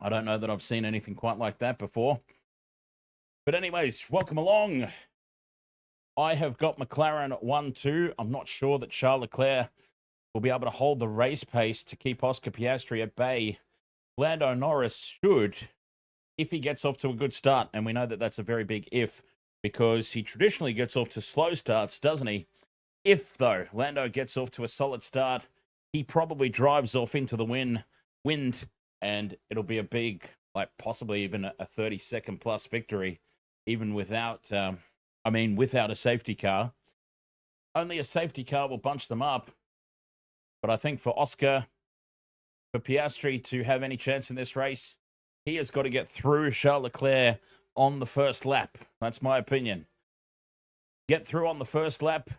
I don't know that I've seen anything quite like that before. But anyways, welcome along. I have got McLaren 1-2. I'm not sure that Charles Leclerc will be able to hold the race pace to keep Oscar Piastri at bay. Lando Norris should, if he gets off to a good start, and we know that that's a very big if, because he traditionally gets off to slow starts, doesn't he? If, though, Lando gets off to a solid start, he probably drives off into the wind, and it'll be a big, like possibly even a 30-second plus victory, even without, without a safety car. Only a safety car will bunch them up. But I think for Oscar, for Piastri to have any chance in this race, he has got to get through Charles Leclerc on the first lap. That's my opinion. Get through on the first lap,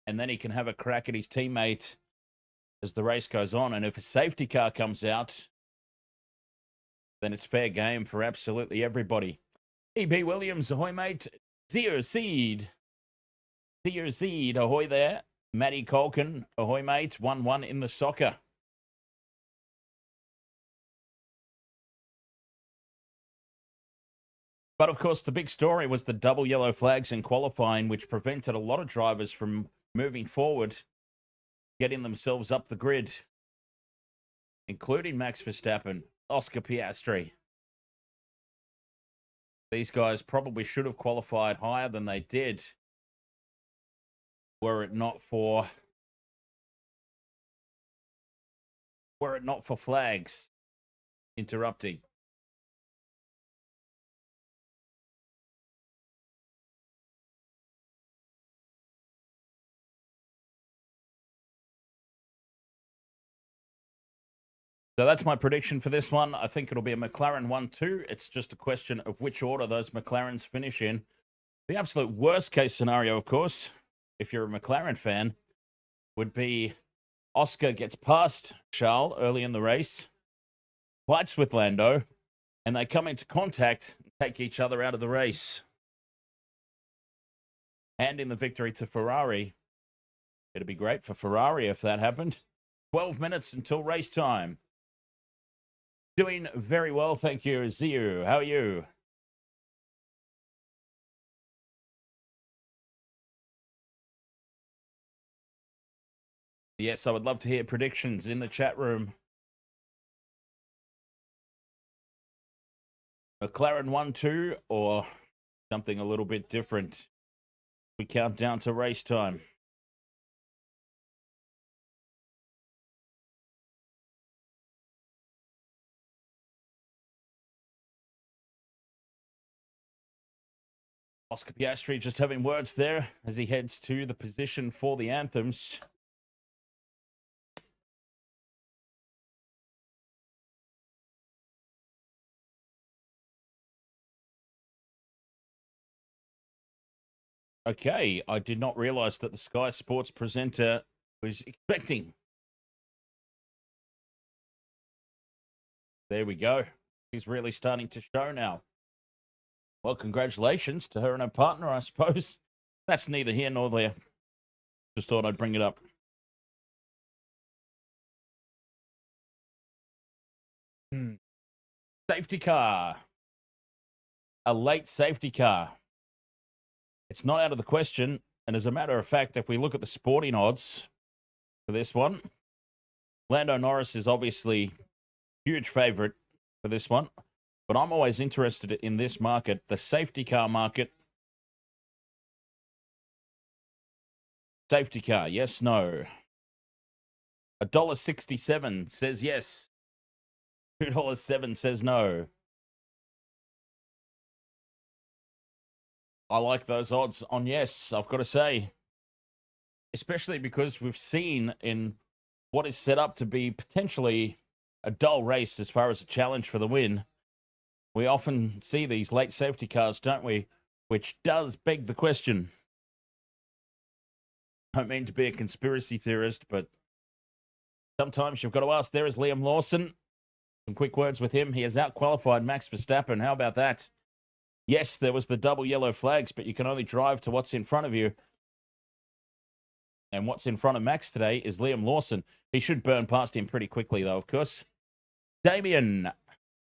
and then he can have a crack at his teammate as the race goes on. And if a safety car comes out, then it's fair game for absolutely everybody. E.B. Williams, ahoy, mate. Zero Seed, ahoy there. Matty Colkin, ahoy, mate. 1-1 in the soccer. But, of course, the big story was the double yellow flags in qualifying, which prevented a lot of drivers from moving forward, getting themselves up the grid, including Max Verstappen, Oscar Piastri. These guys probably should have qualified higher than they did, were it not for flags interrupting. So that's my prediction for this one. I think it'll be a McLaren 1-2. It's just a question of which order those McLarens finish in. The absolute worst case scenario, of course, if you're a McLaren fan, would be Oscar gets past Charles early in the race, fights with Lando, and they come into contact and take each other out of the race. Handing the victory to Ferrari. It'd be great for Ferrari if that happened. 12 minutes until race time. Doing very well, thank you, Ziu. How are you? Yes, I would love to hear predictions in the chat room. McLaren 1-2 or something a little bit different? We count down to race time. Oscar Piastri just having words there as he heads to the position for the anthems. Okay, I did not realize that the Sky Sports presenter was expecting. There we go. He's really starting to show now. Well, congratulations to her and her partner, I suppose. That's neither here nor there. Just thought I'd bring it up. Safety car. A late safety car. It's not out of the question. And as a matter of fact, if we look at the sporting odds for this one, Lando Norris is obviously huge favorite for this one. But I'm always interested in this market, the safety car market. Safety car, yes, no. $1.67 says yes. $2.07 says no. I like those odds on yes, I've got to say. Especially because we've seen in what is set up to be potentially a dull race as far as a challenge for the win. We often see these late safety cars, don't we? Which does beg the question. I don't mean to be a conspiracy theorist, but sometimes you've got to ask. There is Liam Lawson. Some quick words with him. He has outqualified Max Verstappen. How about that? Yes, there was the double yellow flags, but you can only drive to what's in front of you. And what's in front of Max today is Liam Lawson. He should burn past him pretty quickly, though, of course. Damien,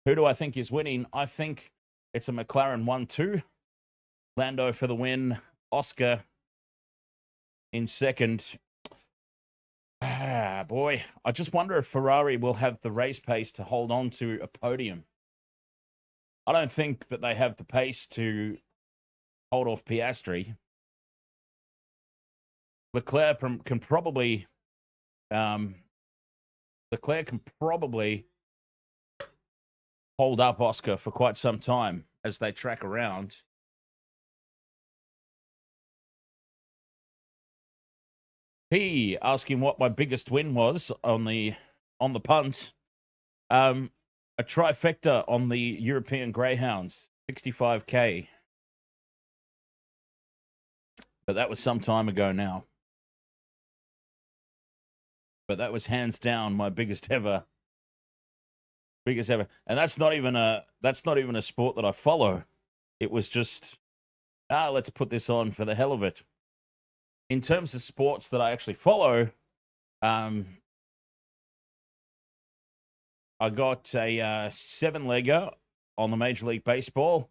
Who do I think is winning? I think it's a McLaren 1-2. Lando for the win. Oscar in second. Ah, boy. I just wonder if Ferrari will have the race pace to hold on to a podium. I don't think that they have the pace to hold off Piastri. Leclerc can probably hold up Oscar for quite some time as they track around. He asking what my biggest win was on the punt. A trifecta on the European Greyhounds, 65K. But that was some time ago now. But that was hands down my biggest ever. And that's not even a sport that I follow. It was just, let's put this on for the hell of it. In terms of sports that I actually follow, I got a 7-legger on the Major League Baseball.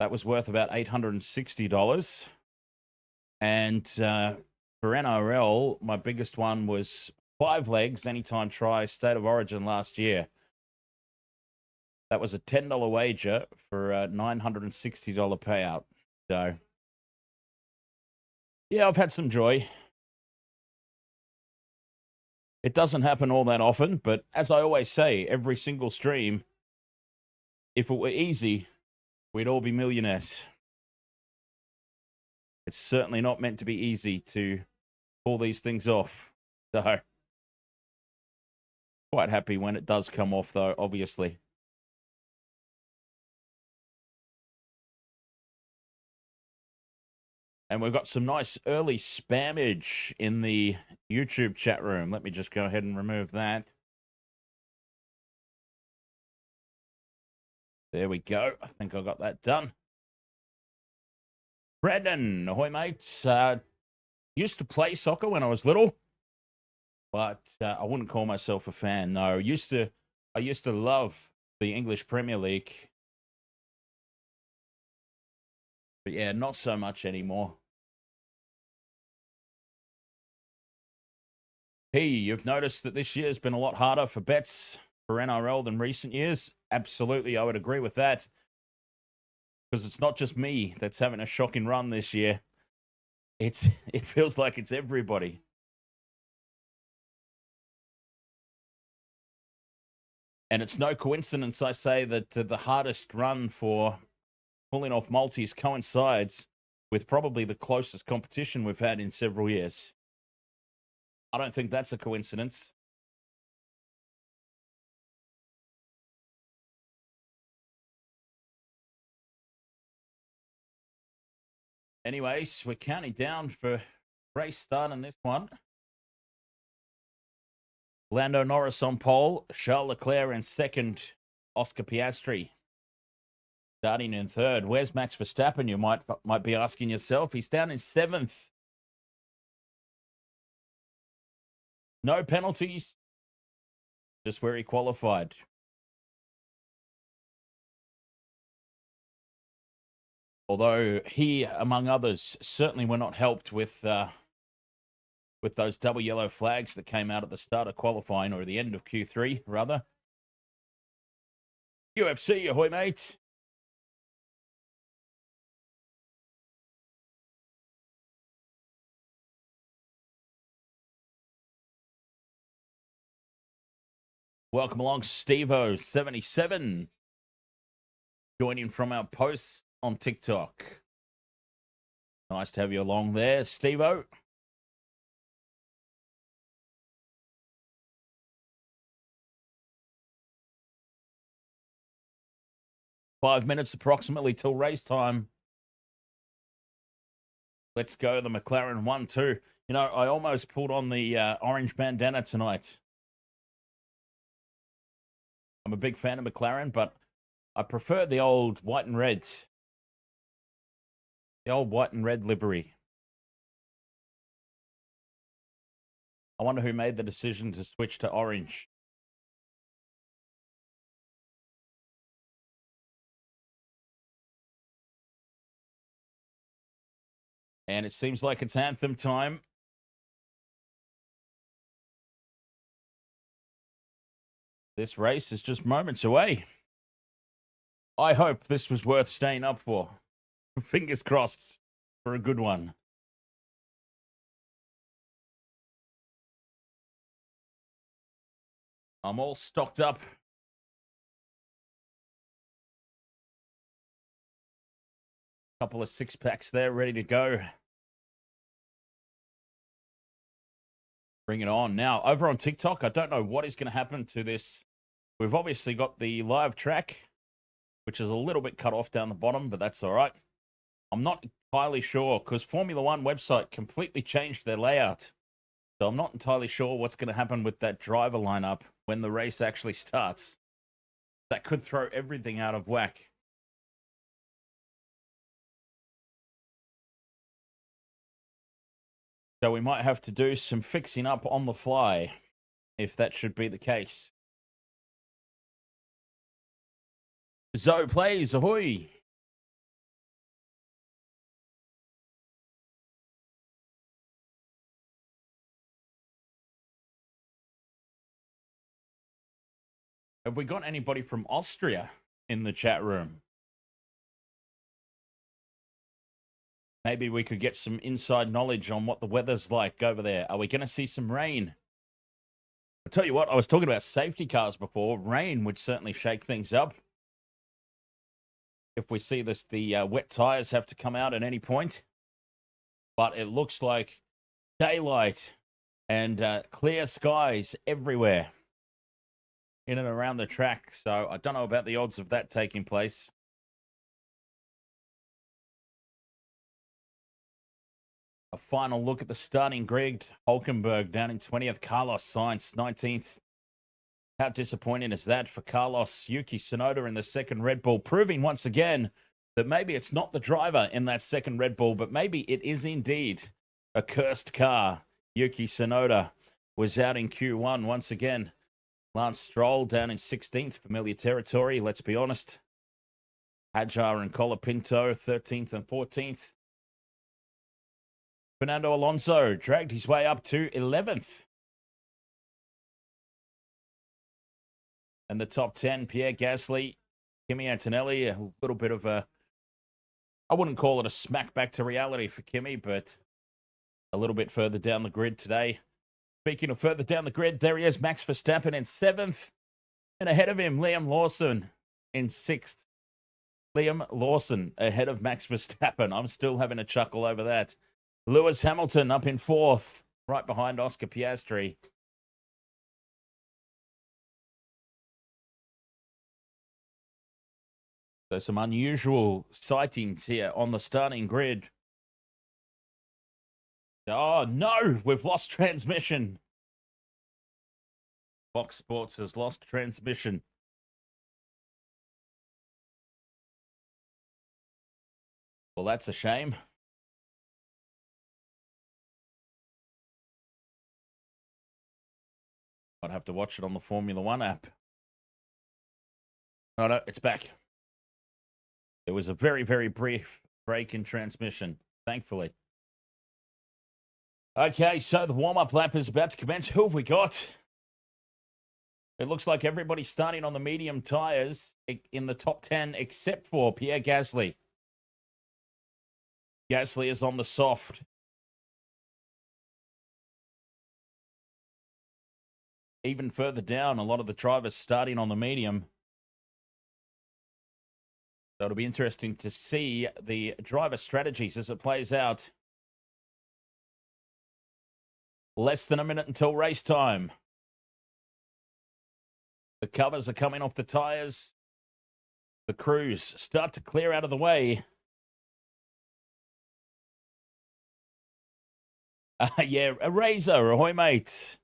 That was worth about $860. And for NRL, my biggest one was 5 legs, anytime try, State of Origin last year. That was a $10 wager for a $960 payout. So, yeah, I've had some joy. It doesn't happen all that often, but as I always say, every single stream, if it were easy, we'd all be millionaires. It's certainly not meant to be easy to pull these things off. So, quite happy when it does come off, though, obviously. And we've got some nice early spammage in the YouTube chat room. Let me just go ahead and remove that. There we go. I think I got that done. Brandon, ahoy, mates. Used to play soccer when I was little, but I wouldn't call myself a fan. No, I used to love the English Premier League. But yeah, not so much anymore. Hey, you've noticed that this year's been a lot harder for bets for NRL than recent years? Absolutely, I would agree with that. Because it's not just me that's having a shocking run this year. It feels like it's everybody. And it's no coincidence, I say, that the hardest run for pulling off multis coincides with probably the closest competition we've had in several years. I don't think that's a coincidence. Anyways, we're counting down for race start on this one. Lando Norris on pole, Charles Leclerc in second, Oscar Piastri starting in third. Where's Max Verstappen? You might be asking yourself. He's down in seventh. No penalties, just where he qualified. Although he, among others, certainly were not helped with those double yellow flags that came out at the start of qualifying, or the end of Q3, rather. UFC, ahoy, mate. Welcome along, Steve-O77. Joining from our posts on TikTok. Nice to have you along there, Steve-O. Five minutes approximately till race time. Let's go, the McLaren 1-2. You know, I almost pulled on the orange bandana tonight. I'm a big fan of McLaren, but I prefer the old white and reds. The old white and red livery. I wonder who made the decision to switch to orange. And it seems like it's anthem time. This race is just moments away. I hope this was worth staying up for. Fingers crossed for a good one. I'm all stocked up. Couple of six-packs there, ready to go. Bring it on. Now, over on TikTok, I don't know what is going to happen to this. We've obviously got the live track, which is a little bit cut off down the bottom, but that's all right. I'm not entirely sure because Formula One website completely changed their layout. So I'm not entirely sure what's going to happen with that driver lineup when the race actually starts. That could throw everything out of whack. So we might have to do some fixing up on the fly, if that should be the case. Zoe plays, ahoy! Have we got anybody from Austria in the chat room? Maybe we could get some inside knowledge on what the weather's like over there. Are we going to see some rain? I'll tell you what, I was talking about safety cars before. Rain would certainly shake things up. If we see this, the wet tires have to come out at any point. But it looks like daylight and clear skies everywhere in and around the track. So I don't know about the odds of that taking place. A final look at the starting grid. Hulkenberg down in 20th. Carlos Sainz 19th. How disappointing is that for Carlos? Yuki Tsunoda in the second Red Bull, proving once again that maybe it's not the driver in that second Red Bull, but maybe it is indeed a cursed car. Yuki Tsunoda was out in Q1 once again. Lance Stroll down in 16th, familiar territory, let's be honest. Hadjar and Colapinto 13th and 14th. Fernando Alonso dragged his way up to 11th. And the top 10, Pierre Gasly, Kimi Antonelli, a little bit of a, I wouldn't call it a smack back to reality for Kimi, but a little bit further down the grid today. Speaking of further down the grid, there he is, Max Verstappen in 7th. And ahead of him, Liam Lawson in 6th. Liam Lawson ahead of Max Verstappen. I'm still having a chuckle over that. Lewis Hamilton up in 4th, right behind Oscar Piastri. So some unusual sightings here on the starting grid. Oh, no, we've lost transmission. Fox Sports has lost transmission. Well, that's a shame. I'd have to watch it on the Formula One app. Oh, no, it's back. There was a very, very brief break in transmission, thankfully. Okay, so the warm-up lap is about to commence. Who have we got? It looks like everybody's starting on the medium tires in the top 10, except for Pierre Gasly. Gasly is on the soft. Even further down, a lot of the drivers starting on the medium. So it'll be interesting to see the driver strategies as it plays out. Less than a minute until race time. The covers are coming off the tires. The crews start to clear out of the way. Yeah, a razor, ahoy, mate.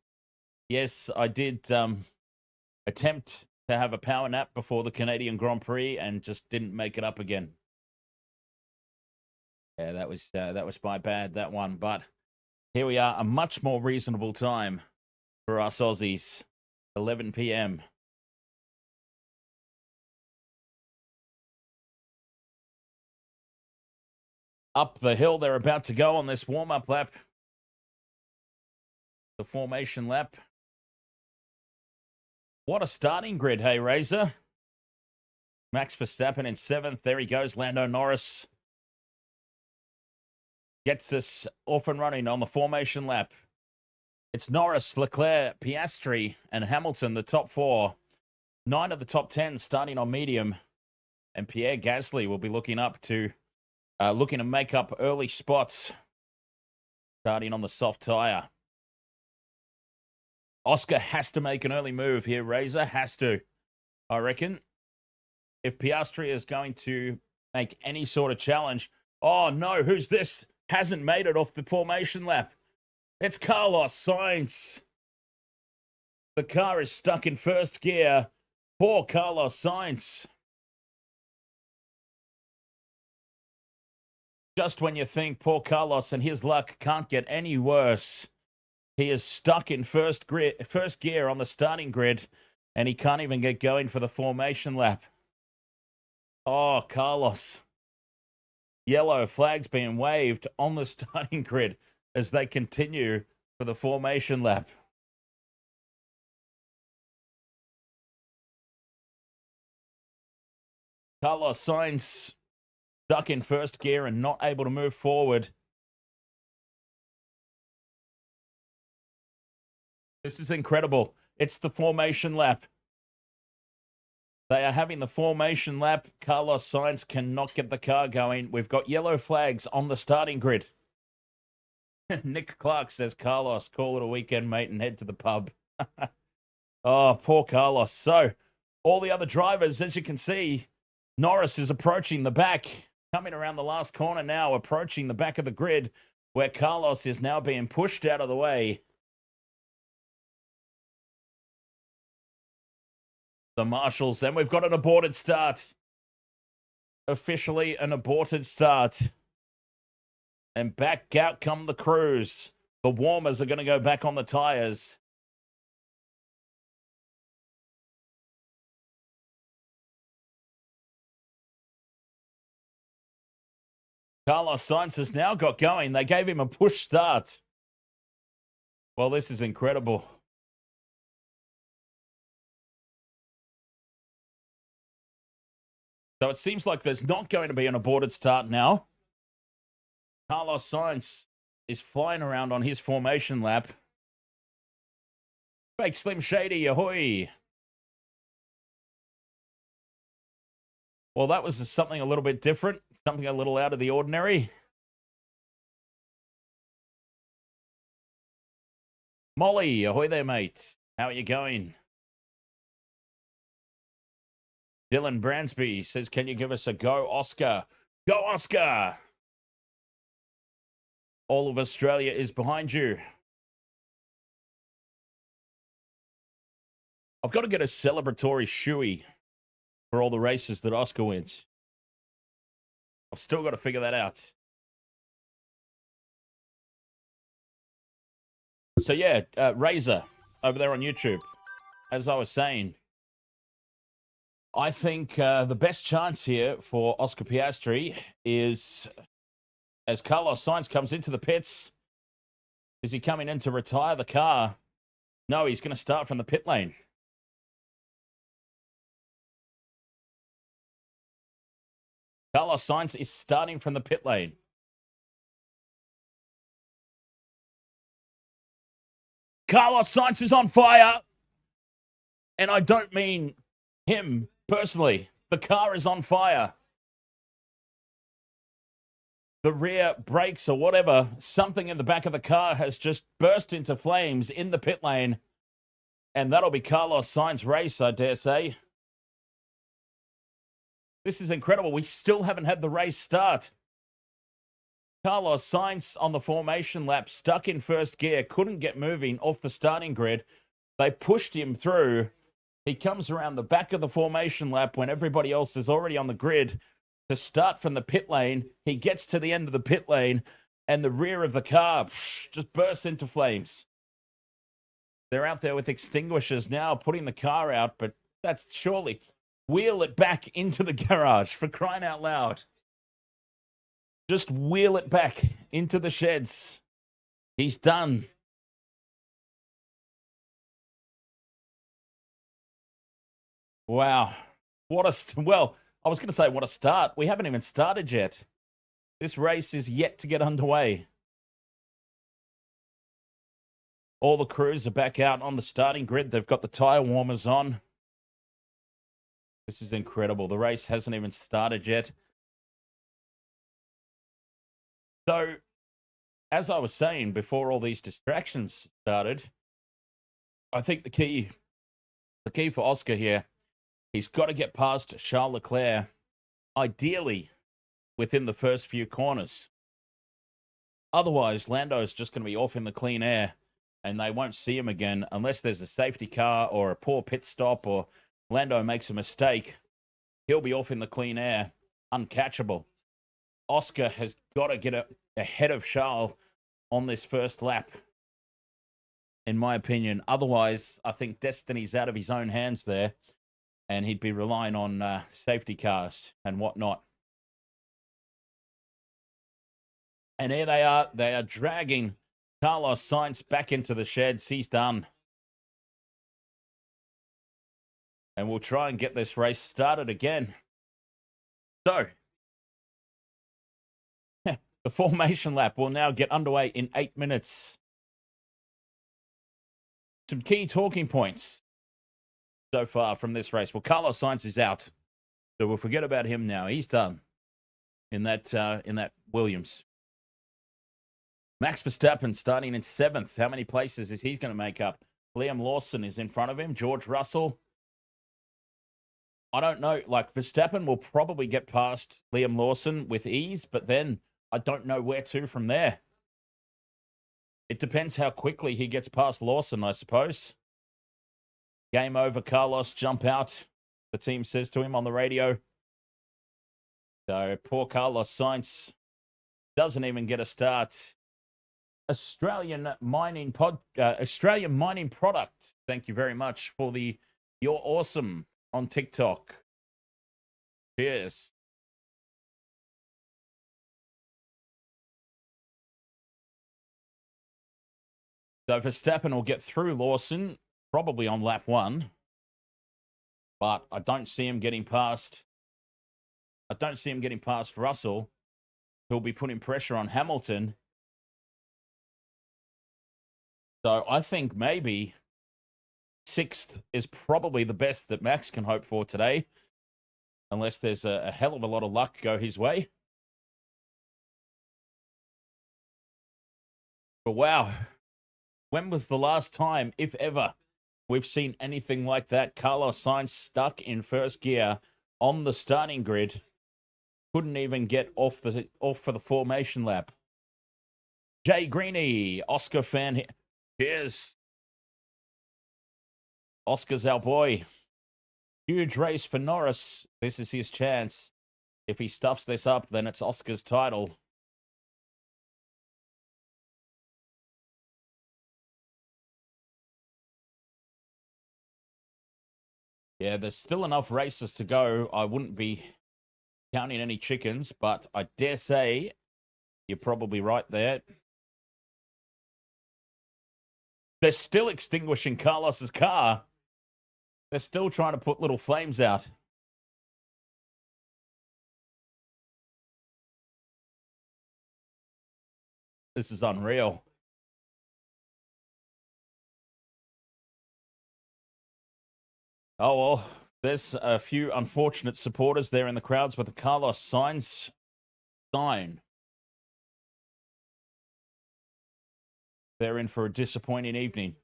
Yes, I did attempt to have a power nap before the Canadian Grand Prix and just didn't make it up again. Yeah, that was my bad, that one. But here we are, a much more reasonable time for us Aussies, 11 p.m. up the hill they're about to go on this warm-up lap. The formation lap. What a starting grid, hey, Razor. Max Verstappen in 7th. There he goes. Lando Norris gets us off and running on the formation lap. It's Norris, Leclerc, Piastri, and Hamilton, the top 4. 9 of the top 10 starting on medium. And Pierre Gasly will be looking to make up early spots, starting on the soft tire. Oscar has to make an early move here, Razor. Has to, I reckon. If Piastri is going to make any sort of challenge. Oh, no, who's this? Hasn't made it off the formation lap. It's Carlos Sainz. The car is stuck in first gear. Poor Carlos Sainz. Just when you think poor Carlos and his luck can't get any worse, he is stuck in first gear on the starting grid, and he can't even get going for the formation lap. Oh, Carlos. Yellow flags being waved on the starting grid as they continue for the formation lap. Carlos Sainz stuck in first gear and not able to move forward. This is incredible. It's the formation lap. They are having the formation lap. Carlos Sainz cannot get the car going. We've got yellow flags on the starting grid. Nick Clark says, Carlos, call it a weekend, mate, and head to the pub. Oh, poor Carlos. So, all the other drivers, as you can see, Norris is approaching the back. Coming around the last corner now, approaching the back of the grid, where Carlos is now being pushed out of the way. The marshals, and we've got an aborted start. Officially an aborted start. And back out come the crews. The warmers are going to go back on the tires. Carlos Sainz has now got going. They gave him a push start. Well, this is incredible. So it seems like there's not going to be an aborted start now. Carlos Sainz is flying around on his formation lap. Fake Slim Shady, ahoy. Well, that was something a little bit different. Something a little out of the ordinary. Molly, ahoy there, mate. How are you going? Dylan Bransby says, can you give us a go, Oscar? Go, Oscar! All of Australia is behind you. I've got to get a celebratory shoey for all the races that Oscar wins. I've still got to figure that out. So yeah, Razor over there on YouTube. As I was saying, I think the best chance here for Oscar Piastri is as Carlos Sainz comes into the pits. Is he coming in to retire the car? No, he's going to start from the pit lane. Carlos Sainz is starting from the pit lane. Carlos Sainz is on fire. And I don't mean him personally. The car is on fire. The rear brakes or whatever, something in the back of the car has just burst into flames in the pit lane. And that'll be Carlos Sainz's race, I dare say. This is incredible. We still haven't had the race start. Carlos Sainz on the formation lap, stuck in first gear, couldn't get moving off the starting grid. They pushed him through. He comes around the back of the formation lap when everybody else is already on the grid to start from the pit lane. He gets to the end of the pit lane, and the rear of the car just bursts into flames. They're out there with extinguishers now, putting the car out, but that's surely... Wheel it back into the garage, for crying out loud. Just wheel it back into the sheds. He's done. Wow. What a... Well, I was going to say what a start. We haven't even started yet. This race is yet to get underway. All the crews are back out on the starting grid. They've got the tyre warmers on. This is incredible. The race hasn't even started yet. So, as I was saying before all these distractions started, I think the key for Oscar here, he's got to get past Charles Leclerc, ideally within the first few corners. Otherwise, Lando's just going to be off in the clean air, and they won't see him again unless there's a safety car or a poor pit stop or Lando makes a mistake. He'll be off in the clean air, uncatchable. Oscar has got to get ahead of Charles on this first lap, in my opinion. Otherwise, I think destiny's out of his own hands there, and he'd be relying on safety cars and whatnot. And here they are. They are dragging Carlos Sainz back into the sheds. He's done. And we'll try and get this race started again. So, the formation lap will now get underway in 8 minutes. Some key talking points so far from this race. Well, Carlos Sainz is out, so we'll forget about him now. He's done in that Williams. Max Verstappen starting in 7th. How many places is he going to make up? Liam Lawson is in front of him. George Russell. I don't know. Like, Verstappen will probably get past Liam Lawson with ease, but then I don't know where to from there. It depends how quickly he gets past Lawson, I suppose. Game over, Carlos, jump out, the team says to him on the radio. So poor Carlos Sainz doesn't even get a start. Australian mining product. Thank you very much for the "You're awesome" on TikTok. Cheers. So Verstappen will get through Lawson, probably on lap 1. But I don't see him getting past. I don't see him getting past Russell. He'll be putting pressure on Hamilton. So I think maybe 6th is probably the best that Max can hope for today. Unless there's a hell of a lot of luck go his way. But wow. When was the last time, if ever, we've seen anything like that? Carlos Sainz stuck in first gear on the starting grid. Couldn't even get off for the formation lap. Jay Greeny, Oscar fan here. Cheers. Oscar's our boy. Huge race for Norris. This is his chance. If he stuffs this up, then it's Oscar's title. Yeah, there's still enough races to go. I wouldn't be counting any chickens, but I dare say you're probably right there. They're still extinguishing Carlos's car. They're still trying to put little flames out. This is unreal. Oh, well, there's a few unfortunate supporters there in the crowds with the Carlos Sainz sign. They're in for a disappointing evening.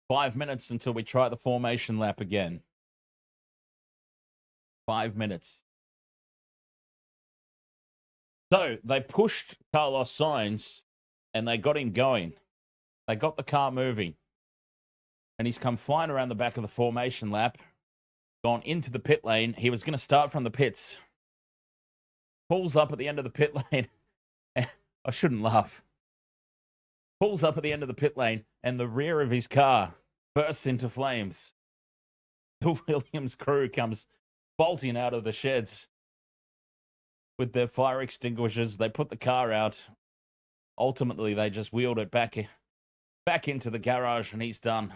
Five minutes until we try the formation lap again. 5 minutes. So they pushed Carlos Sainz and they got him going. They got the car moving. And he's come flying around the back of the formation lap, gone into the pit lane. He was going to start from the pits. Pulls up at the end of the pit lane. I shouldn't laugh. Pulls up at the end of the pit lane and the rear of his car bursts into flames. the Williams crew comes bolting out of the sheds with their fire extinguishers. They put the car out. Ultimately, they just wheeled it back into the garage, and he's done.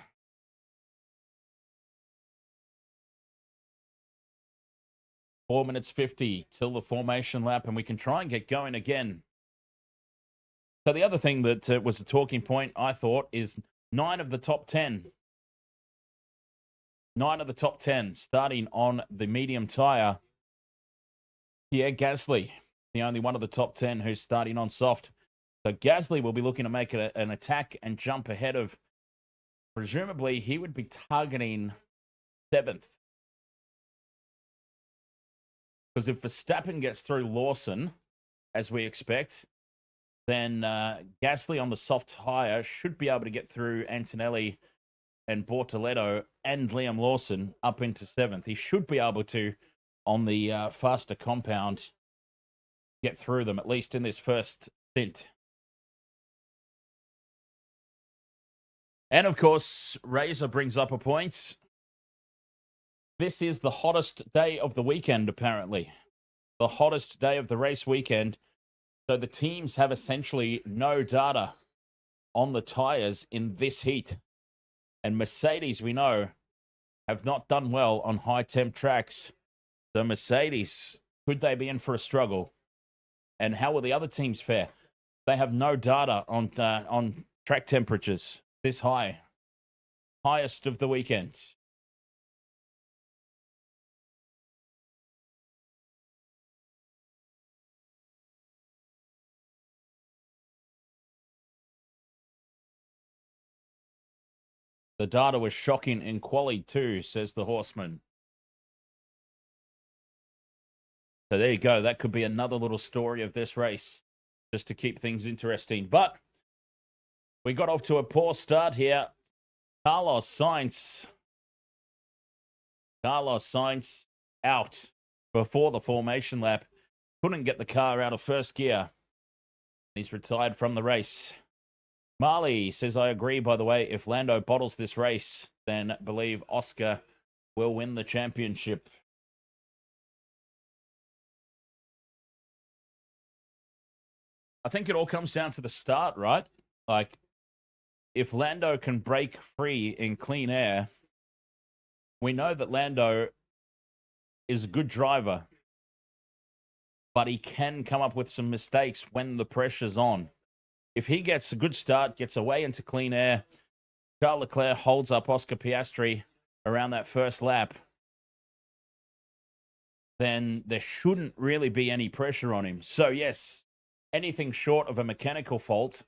Four minutes 50 till the formation lap, and we can try and get going again. So the other thing that was a talking point, I thought, is 9 of the top 10. 9 of the top 10 starting on the medium tyre. Pierre Gasly, the only one of the top 10 who's starting on soft. So Gasly will be looking to make an attack and jump ahead of, presumably, he would be targeting 7th. Because if Verstappen gets through Lawson, as we expect, then Gasly on the soft tyre should be able to get through Antonelli and Bortoletto and Liam Lawson up into 7th. He should be able to, on the faster compound, get through them, at least in this first stint. And of course, Razor brings up a point. This is the hottest day of the weekend, apparently. The hottest day of the race weekend. So the teams have essentially no data on the tyres in this heat. And Mercedes, we know, have not done well on high-temp tracks. So Mercedes, could they be in for a struggle? And how will the other teams fare? They have no data on track temperatures this high. Highest of the weekend. The data was shocking in quali too, says the Horseman. So there you go. That could be another little story of this race, just to keep things interesting. But we got off to a poor start here. Carlos Sainz out before the formation lap. Couldn't get the car out of first gear. He's retired from the race. Marley says, I agree, by the way, if Lando bottles this race, then believe Oscar will win the championship. I think it all comes down to the start, right? Like, if Lando can break free in clean air, we know that Lando is a good driver, but he can come up with some mistakes when the pressure's on. If he gets a good start, gets away into clean air, Charles Leclerc holds up Oscar Piastri around that first lap, then there shouldn't really be any pressure on him. So, yes, anything short of a mechanical fault,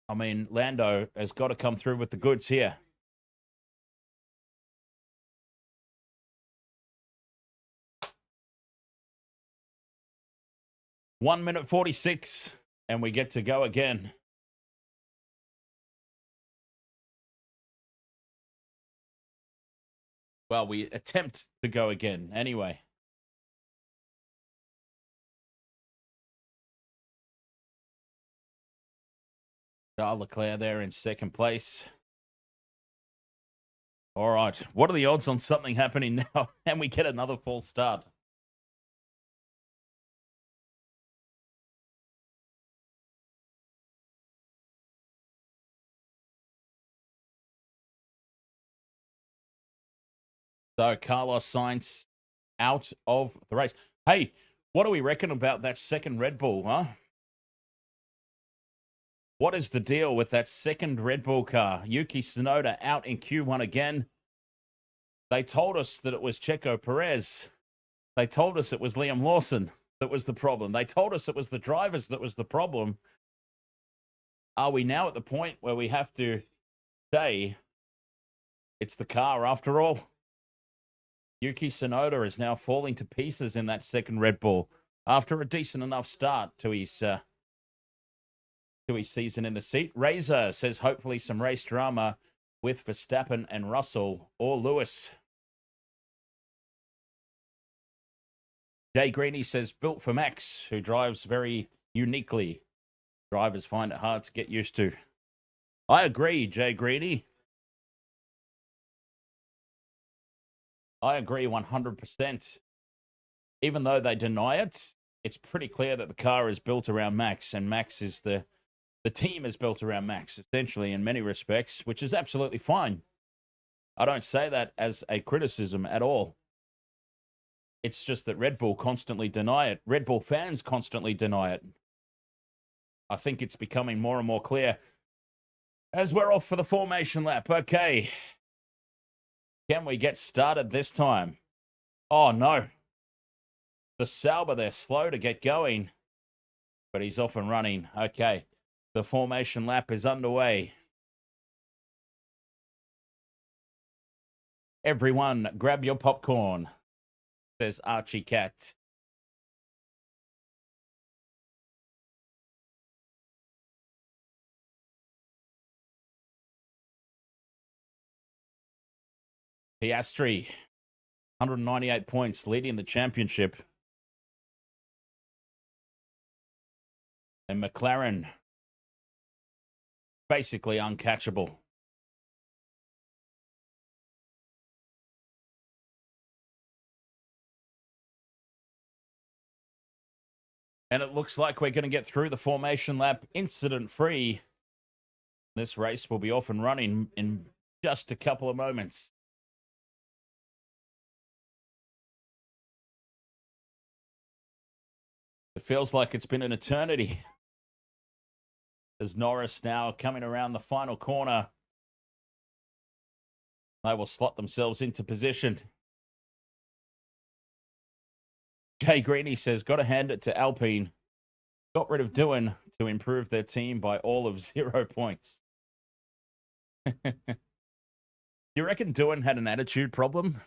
I mean, Lando has got to come through with the goods here. One minute 46, and we get to go again. Well, we attempt to go again anyway. Charles Leclerc there in second place. All right, what are the odds on something happening now and we get another false start? So Carlos Sainz out of the race. Hey, what do we reckon about that second Red Bull, huh? What is the deal with that second Red Bull car? Yuki Tsunoda out in Q1 again. They told us that it was Checo Perez. They told us it was Liam Lawson that was the problem. They told us it was the drivers that was the problem. Are we now at the point where we have to say it's the car after all? Yuki Tsunoda is now falling to pieces in that second Red Bull after a decent enough start to his season in the seat. Razor says hopefully some race drama with Verstappen and Russell or Lewis. Jay Greeny says built for Max, who drives very uniquely. Drivers find it hard to get used to. I agree, Jay Greeny. I agree 100%. Even though they deny it, it's pretty clear that the car is built around Max, and Max is the team is built around Max, essentially, in many respects, which is absolutely fine. I don't say that as a criticism at all. It's just that Red Bull constantly deny it. Red Bull fans constantly deny it. I think it's becoming more and more clear as we're off for the formation lap. Okay. Can we get started this time? Oh, no. The Sauber, they're slow to get going, but he's off and running. Okay. The formation lap is underway. Everyone, grab your popcorn, says Archie Cat. Piastri, 198 points, leading the championship. And McLaren, basically uncatchable. And it looks like we're going to get through the formation lap incident-free. This race will be off and running in just a couple of moments. It feels like it's been an eternity. As Norris now coming around the final corner. They will slot themselves into position. Jay Greeny says, got to hand it to Alpine. Got rid of Doohan to improve their team by all of 0 points. Do you reckon Doohan had an attitude problem?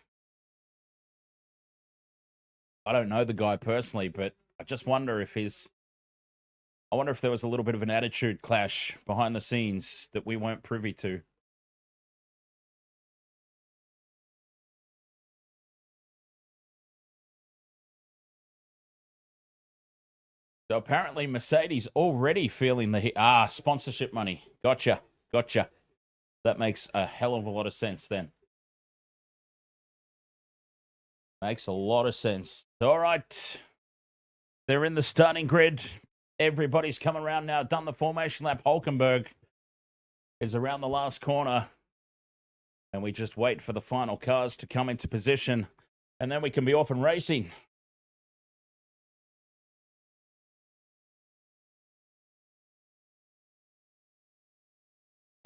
I don't know the guy personally, but I just wonder if I wonder if there was a little bit of an attitude clash behind the scenes that we weren't privy to. So apparently Mercedes already feeling the hit. Sponsorship money. Gotcha. That makes a hell of a lot of sense then. Makes a lot of sense. All right. They're in the starting grid. Everybody's come around now. Done the formation lap. Hulkenberg is around the last corner. And we just wait for the final cars to come into position. And then we can be off and racing.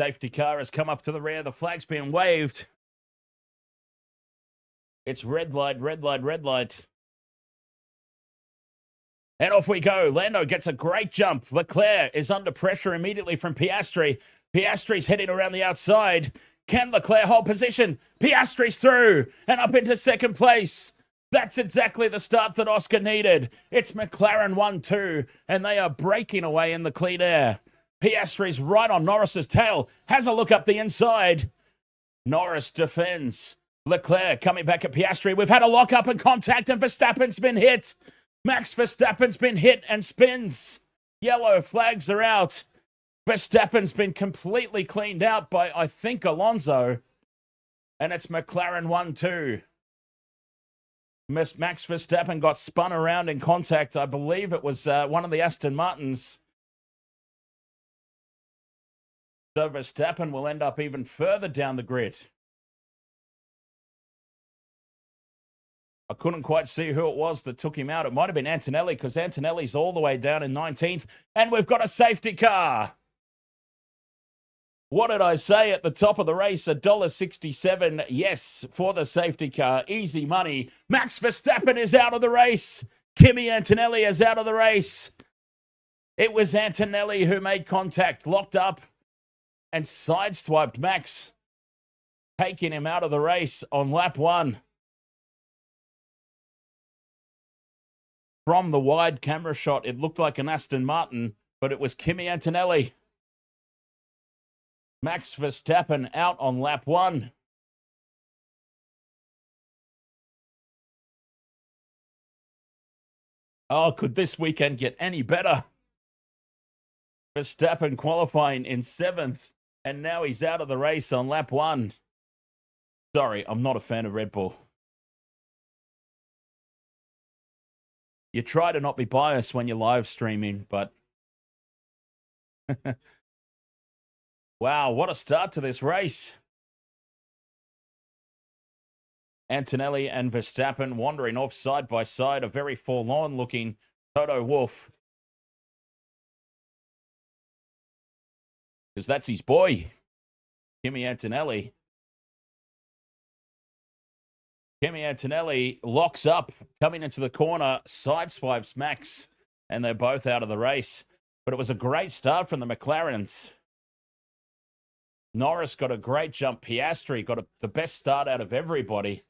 Safety car has come up to the rear. The flag's being waved. It's red light, red light, red light. And off we go. Lando gets a great jump. Leclerc is under pressure immediately from Piastri. Piastri's heading around the outside. Can Leclerc hold position? Piastri's through and up into second place. That's exactly the start that Oscar needed. It's McLaren 1-2, and they are breaking away in the clean air. Piastri's right on Norris's tail. Has a look up the inside. Norris defends. Leclerc coming back at Piastri. We've had a lock-up and contact, and Verstappen's been hit. Max Verstappen's been hit and spins. Yellow flags are out. Verstappen's been completely cleaned out by, I think, Alonso. And it's McLaren 1-2. Max Verstappen got spun around in contact. I believe it was one of the Aston Martins. So Verstappen will end up even further down the grid. I couldn't quite see who it was that took him out. It might have been Antonelli, because Antonelli's all the way down in 19th. And we've got a safety car. What did I say at the top of the race? $1.67. Yes, for the safety car. Easy money. Max Verstappen is out of the race. Kimi Antonelli is out of the race. It was Antonelli who made contact, locked up, and sideswiped Max, taking him out of the race on lap 1. From the wide camera shot, it looked like an Aston Martin, but it was Kimi Antonelli. Max Verstappen out on lap 1. Oh, could this weekend get any better? Verstappen qualifying in 7th, and now he's out of the race on lap 1. Sorry, I'm not a fan of Red Bull. You try to not be biased when you're live streaming, but wow, what a start to this race. Antonelli and Verstappen wandering off side by side, a very forlorn looking Toto Wolff. Because that's his boy, Kimi Antonelli. Kimi Antonelli locks up, coming into the corner, sideswipes Max, and they're both out of the race. But it was a great start from the McLarens. Norris got a great jump. Piastri got the best start out of everybody.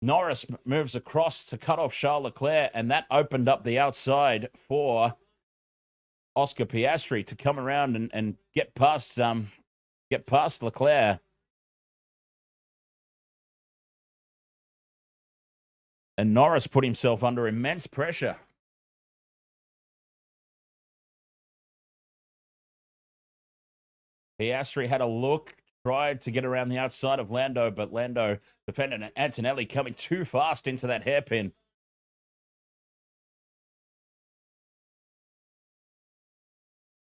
Norris moves across to cut off Charles Leclerc, and that opened up the outside for Oscar Piastri to come around and get past Leclerc. And Norris put himself under immense pressure. Piastri had a look, tried to get around the outside of Lando, but Lando defended, and Antonelli coming too fast into that hairpin.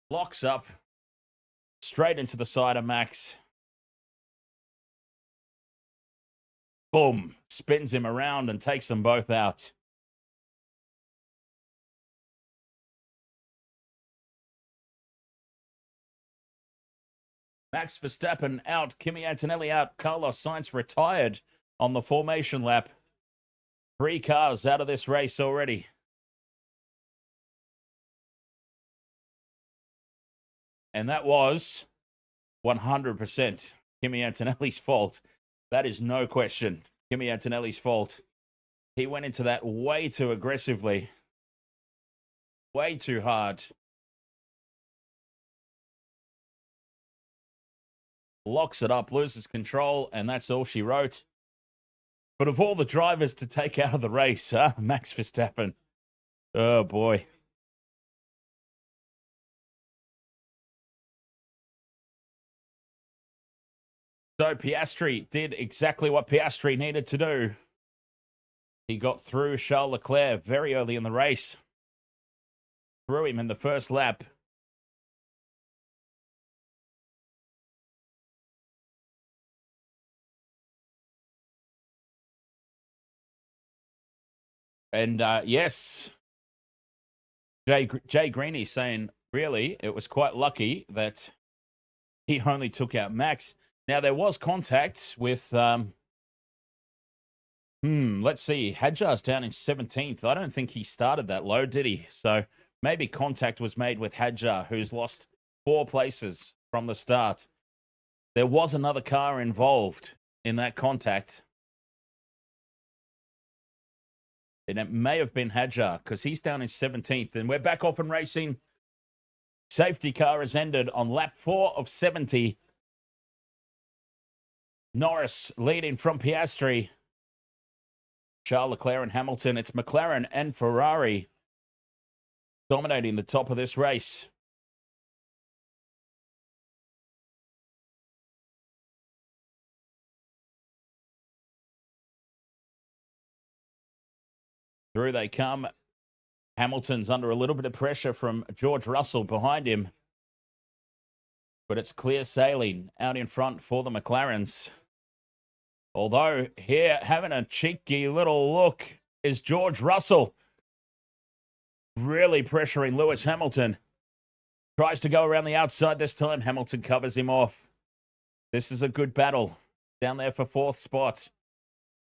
Locks up straight into the side of Max. Boom, spins him around and takes them both out. Max Verstappen out, Kimi Antonelli out, Carlos Sainz retired on the formation lap. 3 cars out of this race already. And that was 100% Kimi Antonelli's fault. That is no question. Kimi Antonelli's fault. He went into that way too aggressively. Way too hard. Locks it up, loses control, and that's all she wrote. But of all the drivers to take out of the race, Max Verstappen. Oh, boy. So Piastri did exactly what Piastri needed to do. He got through Charles Leclerc very early in the race. Threw him in the first lap. And yes, Jay Greeny saying, really, it was quite lucky that he only took out Max. Now, there was contact with, let's see, Hadjar's down in 17th. I don't think he started that low, did he? So maybe contact was made with Hadjar, who's lost 4 places from the start. There was another car involved in that contact. And it may have been Hadjar, because he's down in 17th. And we're back off and racing. Safety car has ended on lap 4 of 70. Norris leading from Piastri. Charles Leclerc and Hamilton. It's McLaren and Ferrari dominating the top of this race. Through they come. Hamilton's under a little bit of pressure from George Russell behind him. But it's clear sailing out in front for the McLarens. Although here, having a cheeky little look is George Russell. Really pressuring Lewis Hamilton. Tries to go around the outside this time. Hamilton covers him off. This is a good battle. Down there for 4th spot.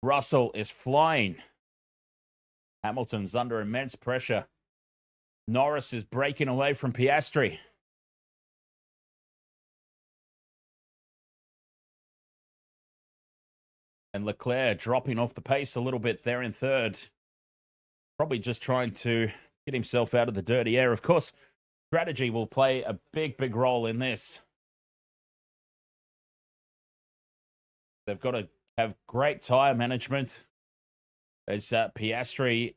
Russell is flying. Hamilton's under immense pressure. Norris is breaking away from Piastri. And Leclerc dropping off the pace a little bit there in 3rd. Probably just trying to get himself out of the dirty air. Of course, strategy will play a big, big role in this. They've got to have great tyre management. As Piastri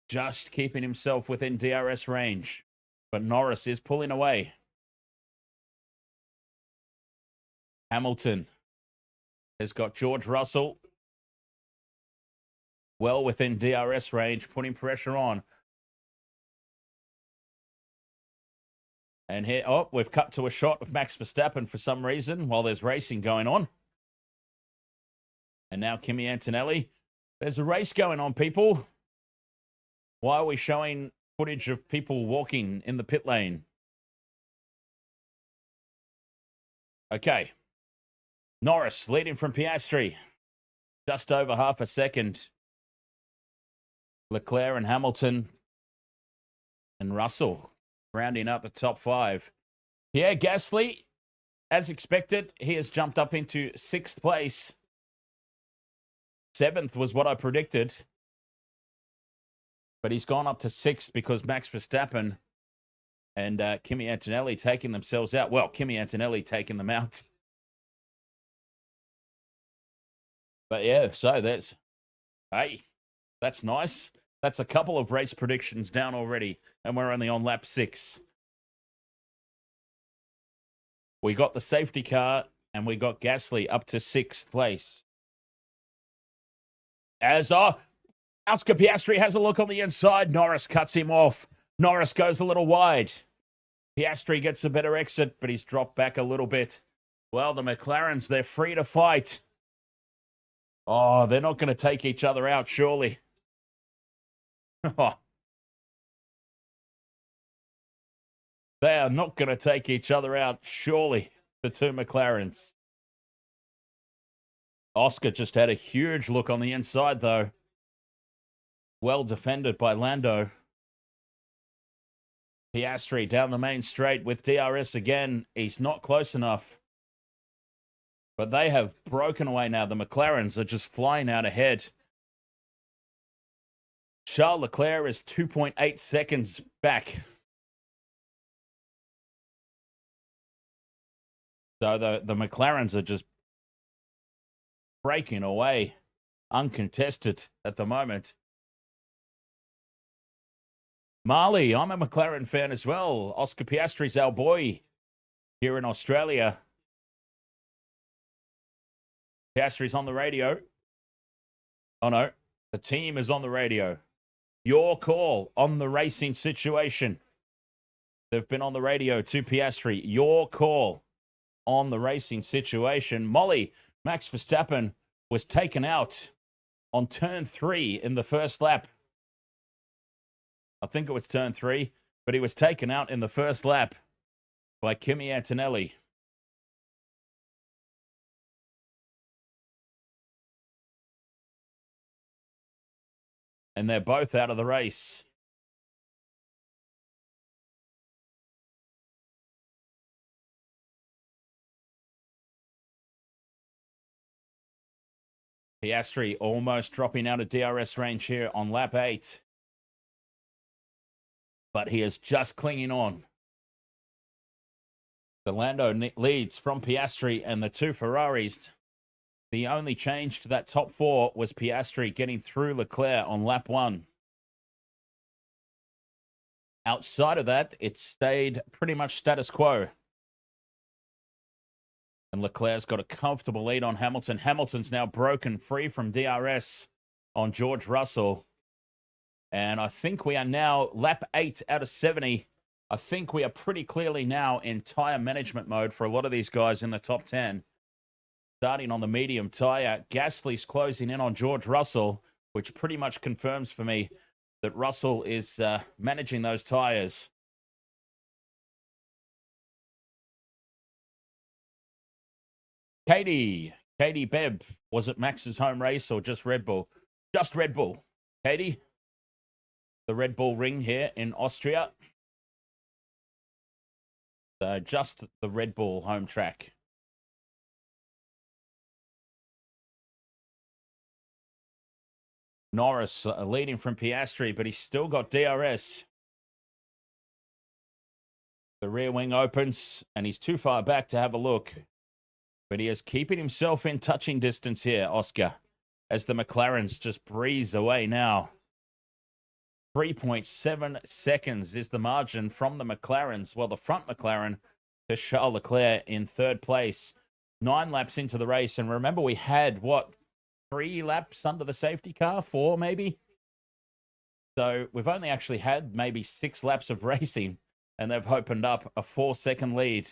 just keeping himself within DRS range. But Norris is pulling away. Hamilton has got George Russell well within DRS range, putting pressure on. And here, oh, we've cut to a shot of Max Verstappen for some reason while there's racing going on. And now Kimi Antonelli. There's a race going on, people. Why are we showing footage of people walking in the pit lane? Okay. Norris leading from Piastri. Just over half a second. Leclerc and Hamilton and Russell rounding out the top 5. Pierre Gasly, as expected, he has jumped up into 6th place. 7th was what I predicted. But he's gone up to 6th because Max Verstappen and Kimi Antonelli taking themselves out. Well, Kimi Antonelli taking them out. But yeah, so that's, hey, that's nice. That's a couple of race predictions down already, and we're only on lap 6. We got the safety car, and we got Gasly up to 6th place. As Oscar Piastri has a look on the inside, Norris cuts him off. Norris goes a little wide. Piastri gets a better exit, but he's dropped back a little bit. Well, the McLarens, they're free to fight. Oh, they're not going to take each other out, surely. They are not going to take each other out, surely, the two McLarens. Oscar just had a huge look on the inside, though. Well defended by Lando. Piastri down the main straight with DRS again. He's not close enough. But they have broken away now. The McLarens are just flying out ahead. Charles Leclerc is 2.8 seconds back. So the McLarens are just breaking away, uncontested at the moment. Marley, I'm a McLaren fan as well. Oscar Piastri's our boy here in Australia. Piastri's on the radio. Oh no, the team is on the radio. Your call on the racing situation. They've been on the radio to Piastri. Your call on the racing situation. Molly, Max Verstappen was taken out on turn 3 in the first lap. I think it was turn 3, but he was taken out in the first lap by Kimi Antonelli. And they're both out of the race. Piastri almost dropping out of DRS range here on lap 8. But he is just clinging on. The Lando leads from Piastri and the two Ferraris. The only change to that top 4 was Piastri getting through Leclerc on lap 1. Outside of that, it stayed pretty much status quo. And Leclerc's got a comfortable lead on Hamilton. Hamilton's now broken free from DRS on George Russell. And I think we are now lap 8 out of 70. I think we are pretty clearly now in tyre management mode for a lot of these guys in the top 10. Starting on the medium tyre, Gasly's closing in on George Russell, which pretty much confirms for me that Russell is managing those tyres. Katie Bebb, was it Max's home race or just Red Bull? Just Red Bull. Katie, the Red Bull ring here in Austria. So just the Red Bull home track. Norris leading from Piastri, but he's still got DRS. The rear wing opens, and he's too far back to have a look. But he is keeping himself in touching distance here, Oscar, as the McLarens just breeze away now. 3.7 seconds is the margin from the McLarens. Well, the front McLaren to Charles Leclerc in 3rd place. 9 laps into the race. And remember, we had, 3 laps under the safety car? 4, maybe? So we've only actually had maybe 6 laps of racing. and they've opened up a 4-second lead.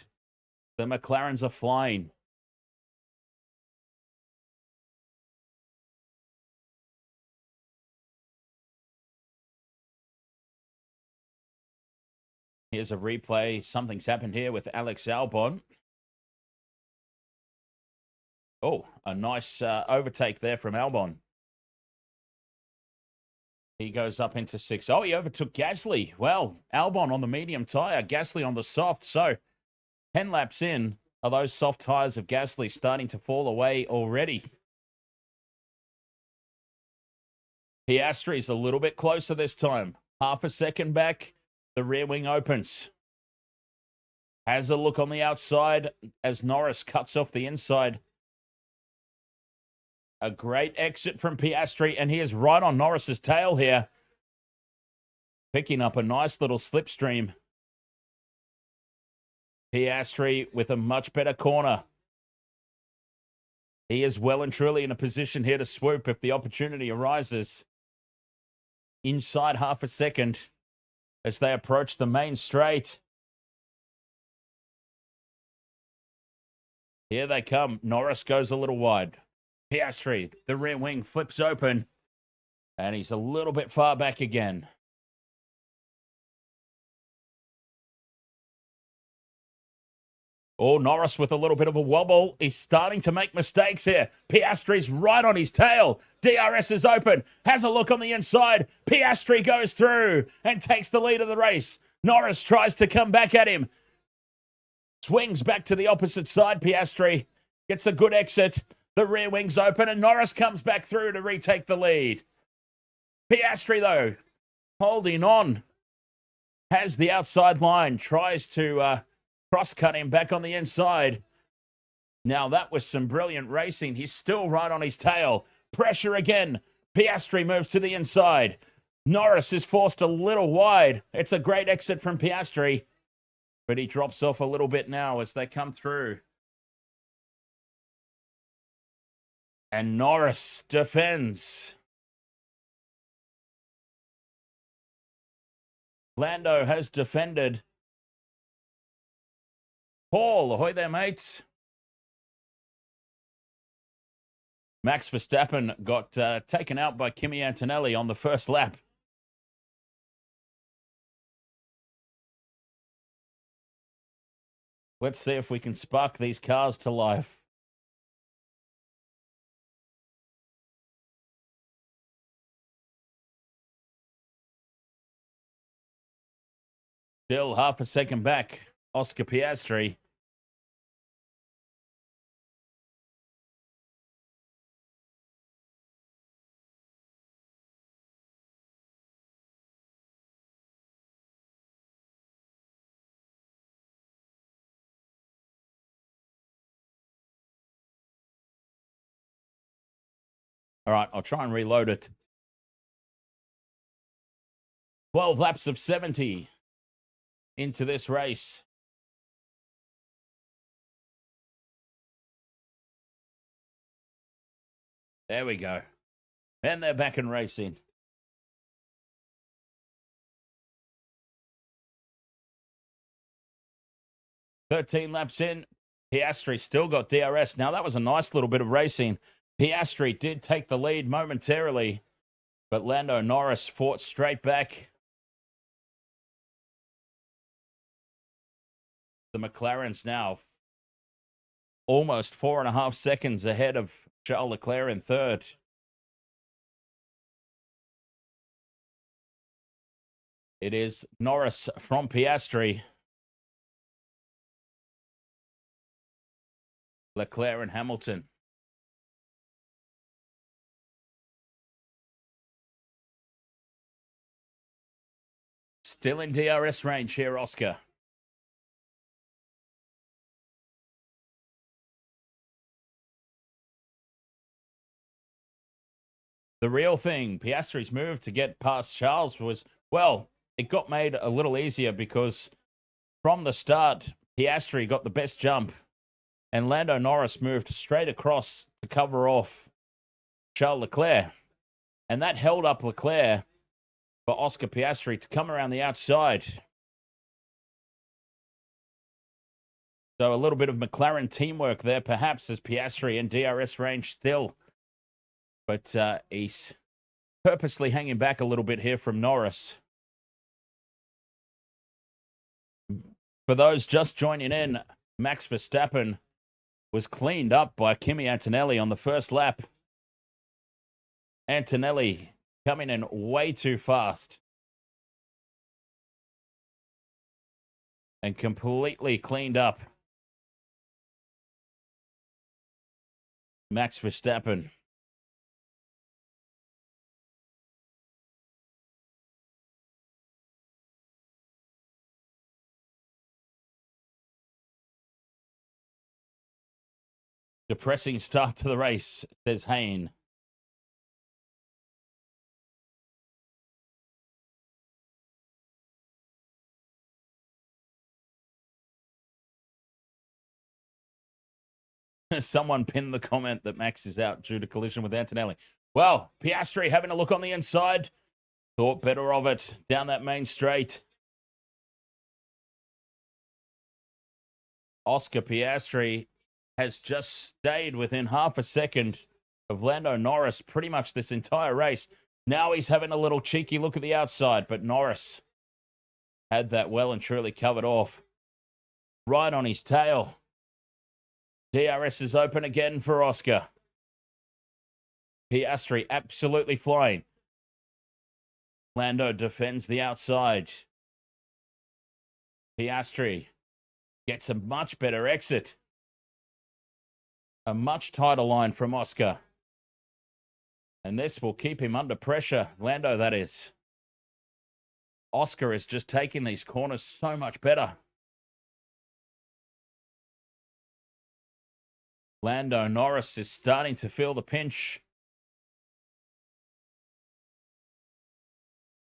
The McLarens are flying. Here's a replay. Something's happened here with Alex Albon. Oh, a nice overtake there from Albon. He goes up into 6. Oh, he overtook Gasly. Well, Albon on the medium tyre, Gasly on the soft. So 10 laps in, are those soft tyres of Gasly starting to fall away already? Piastri's a little bit closer this time. Half a second back, the rear wing opens. Has a look on the outside as Norris cuts off the inside. A great exit from Piastri, and he is right on Norris's tail here. Picking up a nice little slipstream. Piastri with a much better corner. He is well and truly in a position here to swoop if the opportunity arises. Inside half a second as they approach the main straight. Here they come. Norris goes a little wide. Piastri, the rear wing flips open, and he's a little bit far back again. Oh, Norris with a little bit of a wobble. He's starting to make mistakes here. Piastri's right on his tail. DRS is open. Has a look on the inside. Piastri goes through and takes the lead of the race. Norris tries to come back at him. Swings back to the opposite side. Piastri gets a good exit. The rear wing's open, and Norris comes back through to retake the lead. Piastri, though, holding on. Has the outside line. Tries to cross-cut him back on the inside. Now, that was some brilliant racing. He's still right on his tail. Pressure again. Piastri moves to the inside. Norris is forced a little wide. It's a great exit from Piastri. But he drops off a little bit now as they come through. And Norris defends. Lando has defended. Paul, ahoy there, mates. Max Verstappen got taken out by Kimi Antonelli on the first lap. Let's see if we can spark these cars to life. Still half a second back, Oscar Piastri. All right, I'll try and reload it. 12 laps of 70 into this race. There we go. And they're back in racing. "13 laps in. Piastri still got DRS. Now, that was a nice little bit of racing. Piastri did take the lead momentarily, but Lando Norris fought straight back. The McLaren's now almost 4.5 seconds ahead of Charles Leclerc in third. It is Norris from Piastri. Leclerc and Hamilton. Still in DRS range here, Oscar. The real thing, Piastri's move to get past Charles was, well, it got made a little easier because from the start, Piastri got the best jump and Lando Norris moved straight across to cover off Charles Leclerc. And that held up Leclerc for Oscar Piastri to come around the outside. So a little bit of McLaren teamwork there, perhaps, as Piastri in DRS range still. But he's purposely hanging back a little bit here from Norris. For those just joining in, Max Verstappen was cleaned up by Kimi Antonelli on the first lap. Antonelli coming in way too fast. And completely cleaned up Max Verstappen. Depressing start to the race, says Hayne. Someone pinned the comment that Max is out due to collision with Antonelli. Well, Piastri having a look on the inside. Thought better of it down that main straight. Oscar Piastri has just stayed within half a second of Lando Norris pretty much this entire race. Now he's having a little cheeky look at the outside, but Norris had that well and truly covered off. Right on his tail. DRS is open again for Oscar. Piastri absolutely flying. Lando defends the outside. Piastri gets a much better exit. A much tighter line from Oscar. And this will keep him under pressure. Lando, that is. Oscar is just taking these corners so much better. Lando Norris is starting to feel the pinch.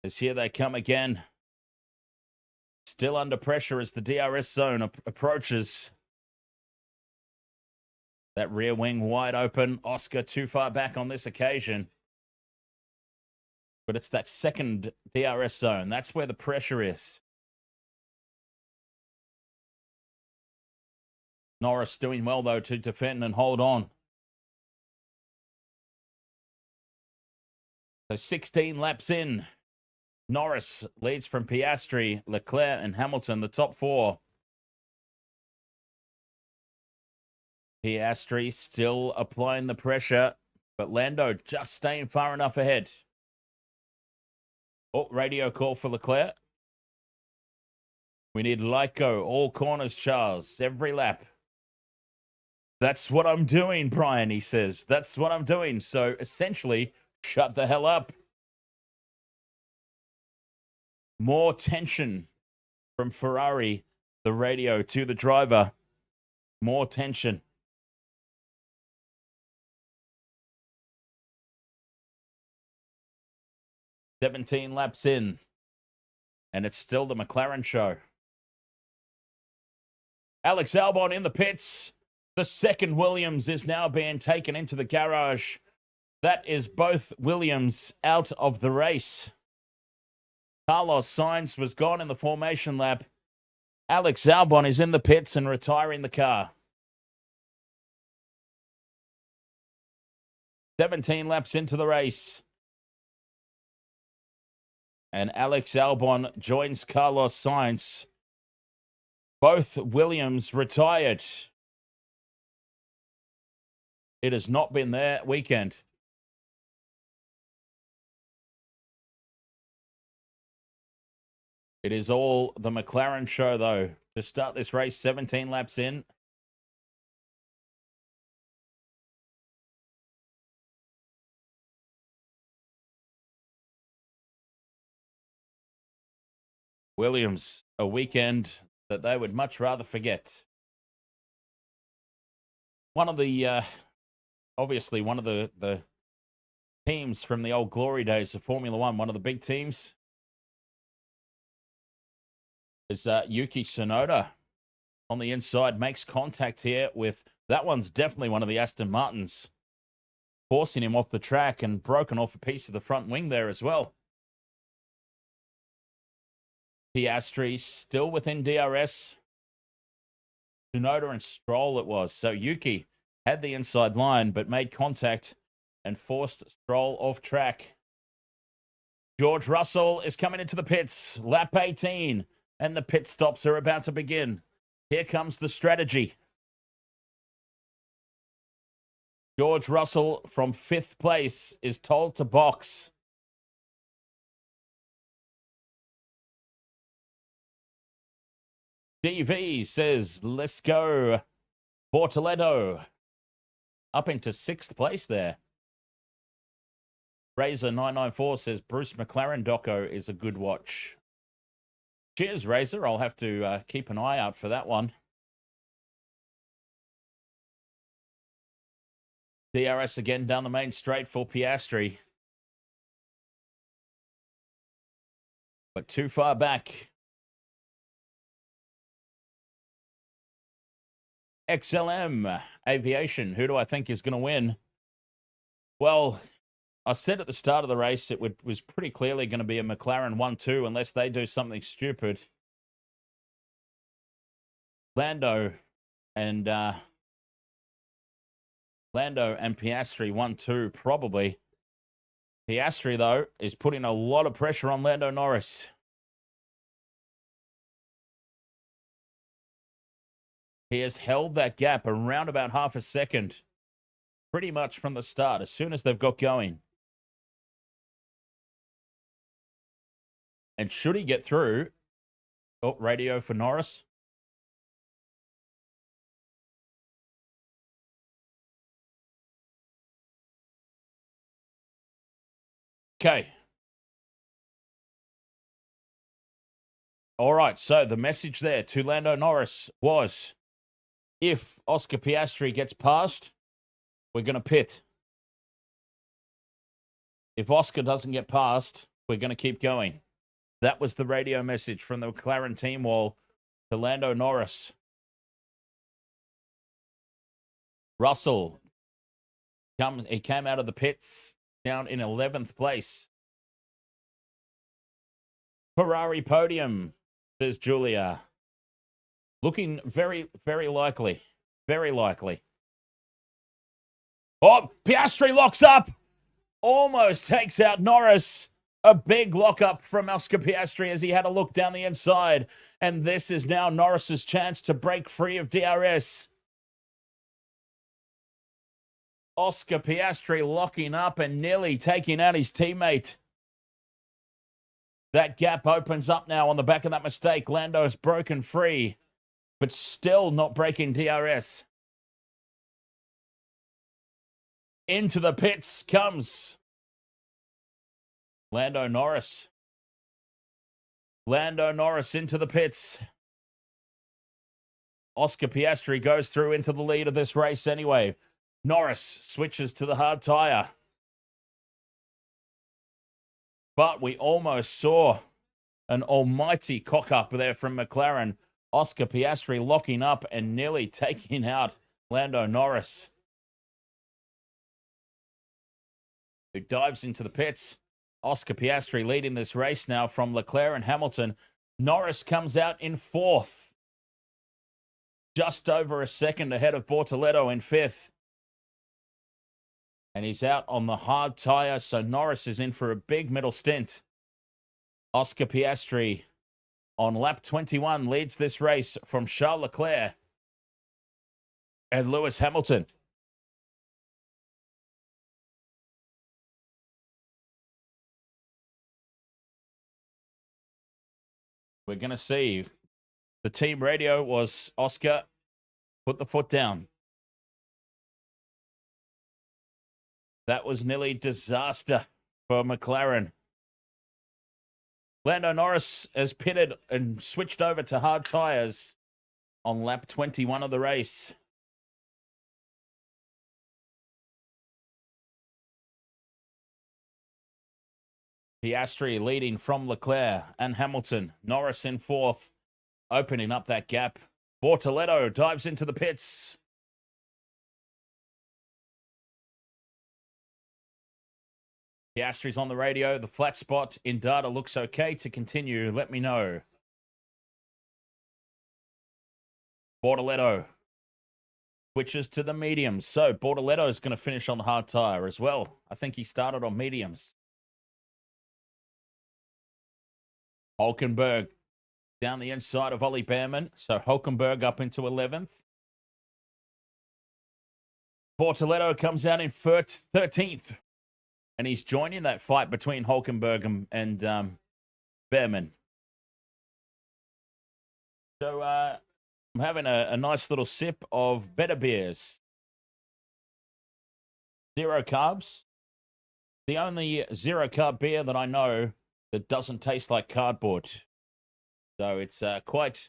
As here they come again. Still under pressure as the DRS zone approaches. That rear wing wide open. Oscar too far back on this occasion. But it's that second DRS zone. That's where the pressure is. Norris doing well, though, to defend and hold on. So 16 laps in. Norris leads from Piastri, Leclerc, and Hamilton, the top four. Piastri still applying the pressure, but Lando just staying far enough ahead. Oh, radio call for Leclerc. We need light go. All corners, Charles. Every lap. That's what I'm doing, Brian, he says. That's what I'm doing. So essentially, shut the hell up. More tension from Ferrari, the radio to the driver. More tension. "17 laps in, and it's still the McLaren show." Alex Albon in the pits. The second Williams is now being taken into the garage. That is both Williams out of the race. Carlos Sainz was gone in the formation lap. Alex Albon is in the pits and retiring the car. 17 laps into the race. And Alex Albon joins Carlos Sainz. Both Williams retired. It has not been their weekend. It is all the McLaren show, though. To start this race, 17 laps in. Williams, a weekend that they would much rather forget. One of the, obviously, one of the teams from the old glory days of Formula One, one of the big teams, is Yuki Tsunoda on the inside. Makes contact here with, that one's definitely one of the Aston Martins, forcing him off the track and broken off a piece of the front wing there as well. Piastri still within DRS. Tsunoda and Stroll it was. So Yuki had the inside line, but made contact and forced Stroll off track. George Russell is coming into the pits. Lap 18. And the pit stops are about to begin. Here comes the strategy. George Russell from 5th place is told to box. DV says, let's go. Bortoleto up into 6th place there. Razor994 says, Bruce McLaren doco is a good watch. Cheers, Razor. I'll have to keep an eye out for that one. DRS again down the main straight for Piastri. But too far back. XLM Aviation, who do I think is going to win? Well, I said at the start of the race it was pretty clearly going to be a McLaren 1-2 unless they do something stupid. Lando and Piastri 1-2 probably. Piastri, though, is putting a lot of pressure on Lando Norris. He has held that gap around about half a second pretty much from the start, as soon as they've got going. And should he get through... Oh, radio for Norris. Okay. All right, so the message there to Lando Norris was, if Oscar Piastri gets past, we're going to pit. If Oscar doesn't get past, we're going to keep going. That was the radio message from the McLaren team wall to Lando Norris. Russell, he came out of the pits down in 11th place. Ferrari podium, says Julia. Looking very, very likely. Very likely. Oh, Piastri locks up. Almost takes out Norris. A big lockup from Oscar Piastri as he had a look down the inside. And this is now Norris's chance to break free of DRS. Oscar Piastri locking up and nearly taking out his teammate. That gap opens up now on the back of that mistake. Lando is broken free, but still not breaking DRS. Into the pits comes Lando Norris. Lando Norris into the pits. Oscar Piastri goes through into the lead of this race anyway. Norris switches to the hard tyre. But we almost saw an almighty cock-up there from McLaren. Oscar Piastri locking up and nearly taking out Lando Norris, who dives into the pits. Oscar Piastri leading this race now from Leclerc and Hamilton. Norris comes out in 4th. Just over a second ahead of Bortoleto in 5th. And he's out on the hard tyre, so Norris is in for a big middle stint. Oscar Piastri on lap 21 leads this race from Charles Leclerc and Lewis Hamilton. We're going to see. The team radio was, Oscar, put the foot down. That was nearly disaster for McLaren. Lando Norris has pitted and switched over to hard tyres on lap 21 of the race. Piastri leading from Leclerc and Hamilton. Norris in 4th, opening up that gap. Bortoleto dives into the pits. Piastri's on the radio. The flat spot in data looks okay to continue. Let me know. Bortoletto switches to the mediums. So Bortoletto is going to finish on the hard tire as well. I think he started on mediums. Hulkenberg down the inside of Ollie Behrman. So Hulkenberg up into 11th. Bortoletto comes out in 13th. And he's joining that fight between Hulkenberg and Behrman. So I'm having a nice little sip of better beers. 0 carbs. The only 0 carb beer that I know that doesn't taste like cardboard. So it's quite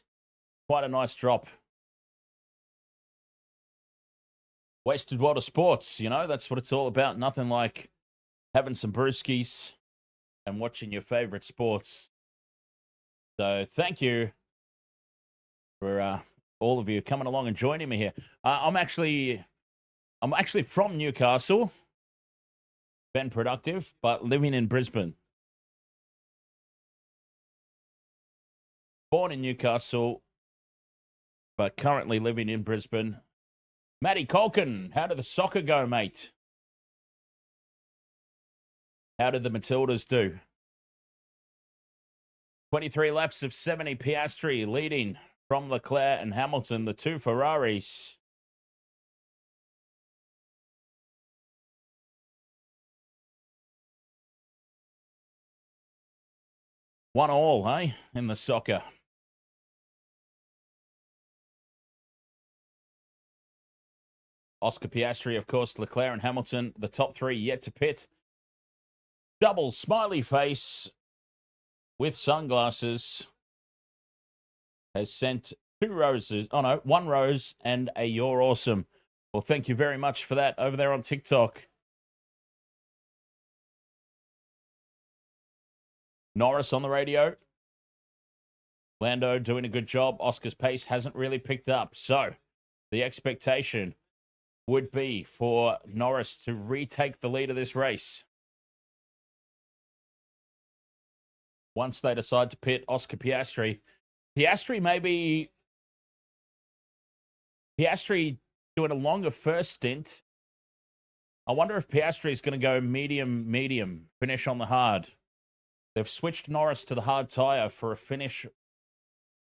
a nice drop. Wasted Water Sports, you know, that's what it's all about. Nothing like having some brewskis and watching your favorite sports. So thank you for all of you coming along and joining me here. I'm actually from Newcastle, been productive, but living in Brisbane. Born in Newcastle, but currently living in Brisbane. Matty Colkin, how did the soccer go, mate? How did the Matildas do? 23 laps of 70. Piastri leading from Leclerc and Hamilton, the 2 Ferraris. One all, hey, in the soccer. Oscar Piastri, of course, Leclerc and Hamilton, the top 3 yet to pit. Double smiley face with sunglasses has sent 2 roses. Oh, no, 1 rose and a "You're awesome." Well, thank you very much for that over there on TikTok. Norris on the radio. Lando doing a good job. Oscar's pace hasn't really picked up. So the expectation would be for Norris to retake the lead of this race. Once they decide to pit Oscar Piastri. Piastri doing a longer first stint. I wonder if Piastri is going to go medium, finish on the hard. They've switched Norris to the hard tire for a finish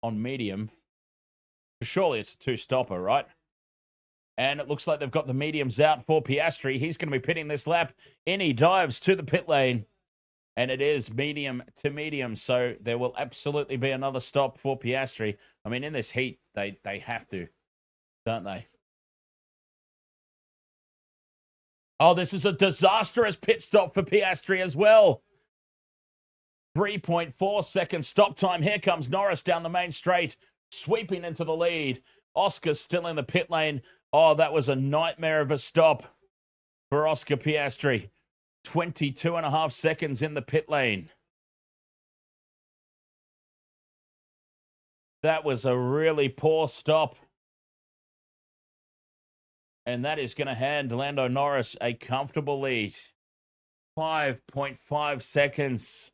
on medium. Surely it's a 2-stopper, right? And it looks like they've got the mediums out for Piastri. He's going to be pitting this lap. In he dives to the pit lane. And it is medium to medium. So there will absolutely be another stop for Piastri. I mean, in this heat, they have to, don't they? Oh, this is a disastrous pit stop for Piastri as well. 3.4 second stop time. Here comes Norris down the main straight, sweeping into the lead. Oscar's still in the pit lane. Oh, that was a nightmare of a stop for Oscar Piastri. 22.5 seconds in the pit lane. That was a really poor stop. And that is going to hand Lando Norris a comfortable lead. 5.5 seconds.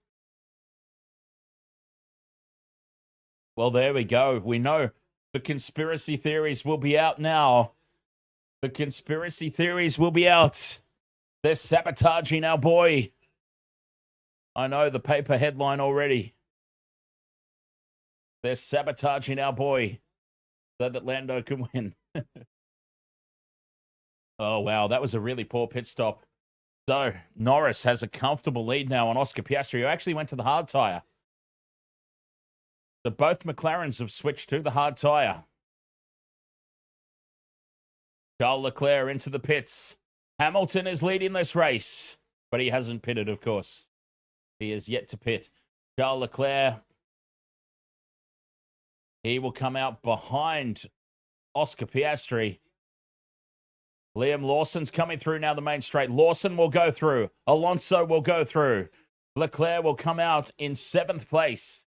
Well, there we go. We know the conspiracy theories will be out now. The conspiracy theories will be out. They're sabotaging our boy. I know the paper headline already. They're sabotaging our boy so that Lando can win. Oh, wow. That was a really poor pit stop. So Norris has a comfortable lead now on Oscar Piastri, who actually went to the hard tire. So both McLarens have switched to the hard tire. Charles Leclerc into the pits. Hamilton is leading this race, but he hasn't pitted, of course. He is yet to pit. Charles Leclerc, he will come out behind Oscar Piastri. Liam Lawson's coming through now the main straight. Lawson will go through. Alonso will go through. Leclerc will come out in 7th place.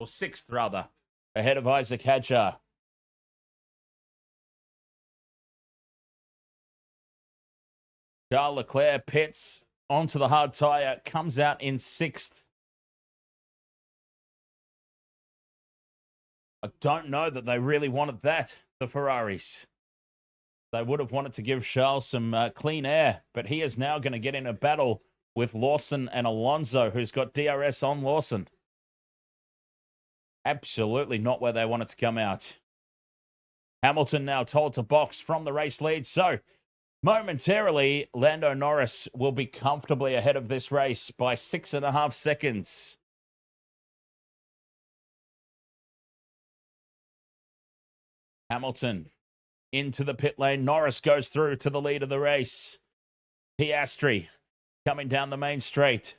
Or 6th, rather. Ahead of Isaac Hadjar. Charles Leclerc pits onto the hard tire. Comes out in 6th. I don't know that they really wanted that, the Ferraris. They would have wanted to give Charles some clean air, but he is now going to get in a battle with Lawson and Alonso, who's got DRS on Lawson. Absolutely not where they wanted to come out. Hamilton now told to box from the race lead, so momentarily, Lando Norris will be comfortably ahead of this race by 6.5 seconds. Hamilton into the pit lane. Norris goes through to the lead of the race. Piastri coming down the main straight.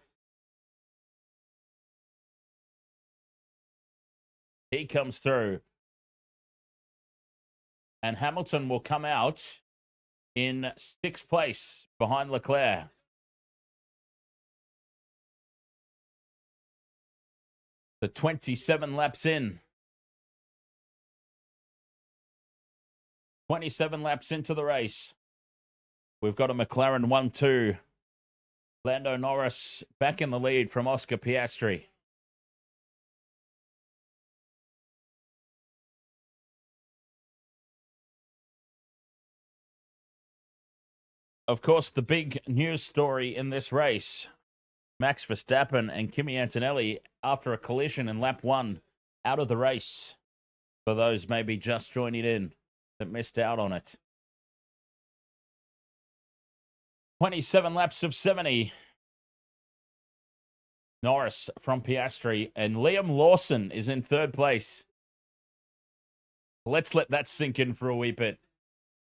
He comes through. And Hamilton will come out in 6th place behind Leclerc. The 27 laps in. 27 laps into the race. We've got a McLaren 1-2. Lando Norris back in the lead from Oscar Piastri. Of course, the big news story in this race, Max Verstappen and Kimi Antonelli, after a collision in lap 1, out of the race. For those maybe just joining in that missed out on it. 27 laps of 70. Norris from Piastri, and Liam Lawson is in 3rd place. Let's let that sink in for a wee bit.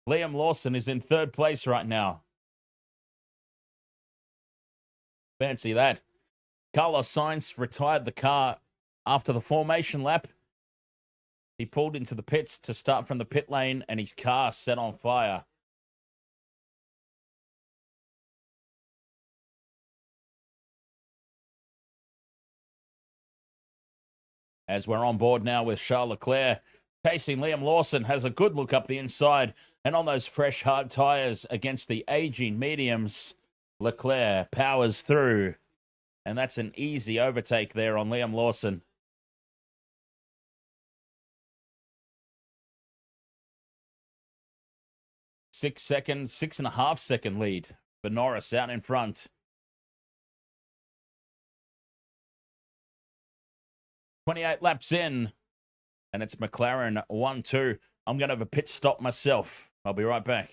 Liam Lawson is in 3rd place right now. Fancy that. Carlos Sainz retired the car after the formation lap. He pulled into the pits to start from the pit lane, and his car set on fire. As we're on board now with Charles Leclerc, chasing Liam Lawson, has a good look up the inside, and on those fresh hard tyres against the aging mediums, Leclerc powers through, and that's an easy overtake there on Liam Lawson. Six and a half second lead for Norris out in front. 28 laps in, and it's McLaren 1-2. I'm going to have a pit stop myself. I'll be right back.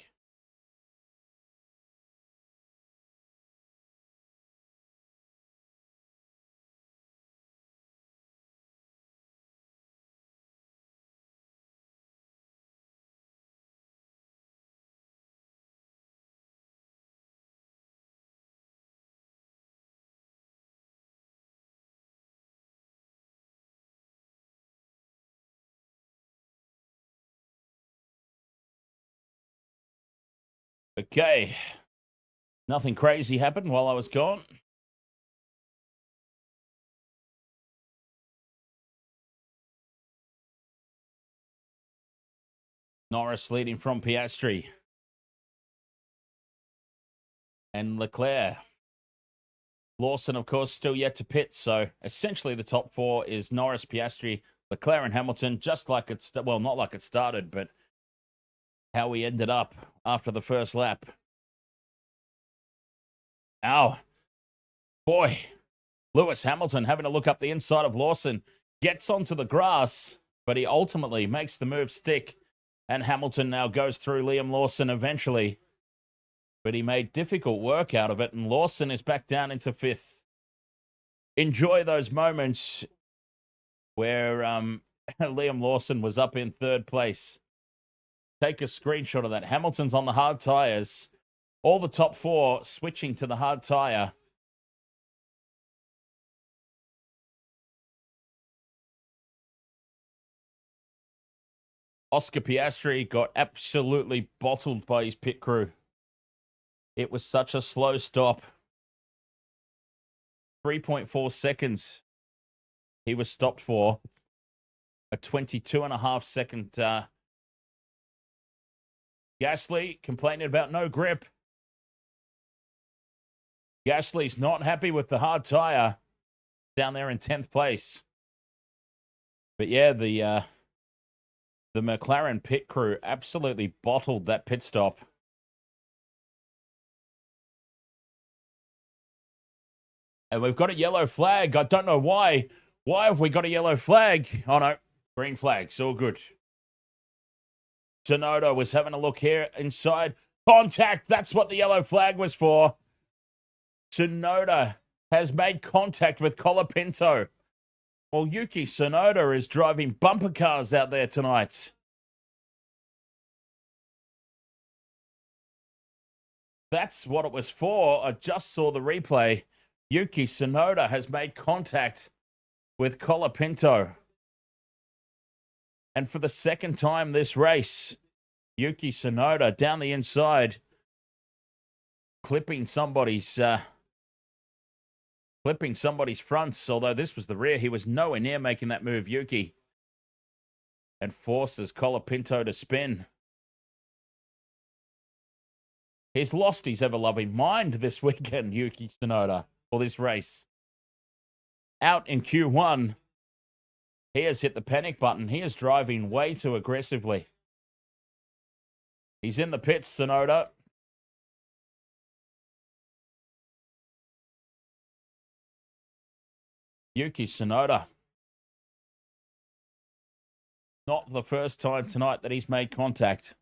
Okay. Nothing crazy happened while I was gone. Norris leading from Piastri. And Leclerc. Lawson, of course, still yet to pit. So essentially the top 4 is Norris, Piastri, Leclerc, and Hamilton. Just like it's, well, not like it started, but how we ended up after the first lap. Ow. Boy. Lewis Hamilton having a look up the inside of Lawson. Gets onto the grass, but he ultimately makes the move stick. And Hamilton now goes through Liam Lawson eventually. But he made difficult work out of it, and Lawson is back down into 5th. Enjoy those moments where Liam Lawson was up in 3rd place. Take a screenshot of that. Hamilton's on the hard tyres. All the top 4 switching to the hard tyre. Oscar Piastri got absolutely bottled by his pit crew. It was such a slow stop. 3.4 seconds he was stopped for. A 22.5 second. Gasly complaining about no grip. Gasly's not happy with the hard tyre down there in 10th place. But yeah, the The McLaren pit crew absolutely bottled that pit stop. And we've got a yellow flag. I don't know why. Why have we got a yellow flag? Oh, no. Green flag. So good. Tsunoda was having a look here inside. Contact. That's what the yellow flag was for. Tsunoda has made contact with Colapinto. Well, Yuki Tsunoda is driving bumper cars out there tonight. That's what it was for. I just saw the replay. Yuki Tsunoda has made contact with Colapinto. And for the second time this race, Yuki Tsunoda down the inside, clipping somebody's fronts. Although this was the rear, he was nowhere near making that move, Yuki. And forces Colapinto to spin. He's lost his ever-loving mind this weekend, Yuki Tsunoda, for this race. Out in Q1, he has hit the panic button. He is driving way too aggressively. He's in the pits, Tsunoda. Yuki Tsunoda. Not the first time tonight that he's made contact.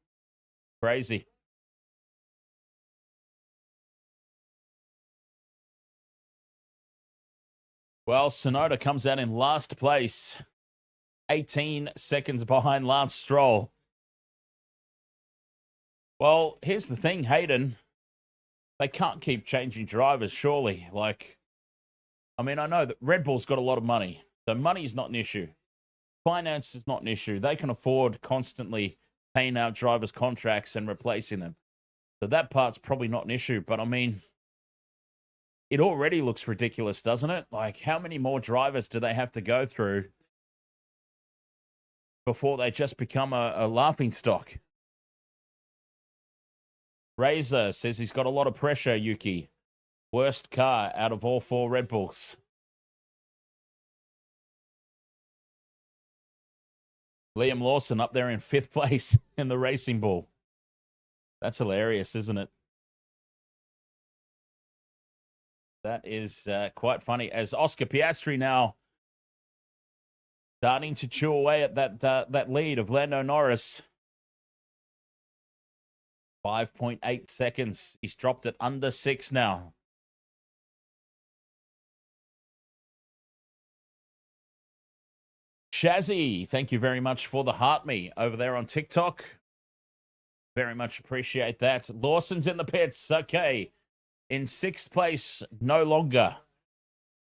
Crazy. Well, Tsunoda comes out in last place, 18 seconds behind Lance Stroll. Well, here's the thing, Hayden. They can't keep changing drivers, surely. I know that Red Bull's got a lot of money, so money is not an issue. Finance is not an issue. They can afford constantly paying out drivers' contracts and replacing them. So that part's probably not an issue, but it already looks ridiculous, doesn't it? How many more drivers do they have to go through before they just become a laughingstock? Razor says he's got a lot of pressure, Yuki. Worst car out of all 4 Red Bulls. Liam Lawson up there in 5th place in the Racing Bull. That's hilarious, isn't it? That is quite funny. As Oscar Piastri now starting to chew away at that lead of Lando Norris. 5.8 seconds. He's dropped it under 6 now. Shazzy, thank you very much for the heart me over there on TikTok. Very much appreciate that. Lawson's in the pits. Okay. In 6th place, no longer.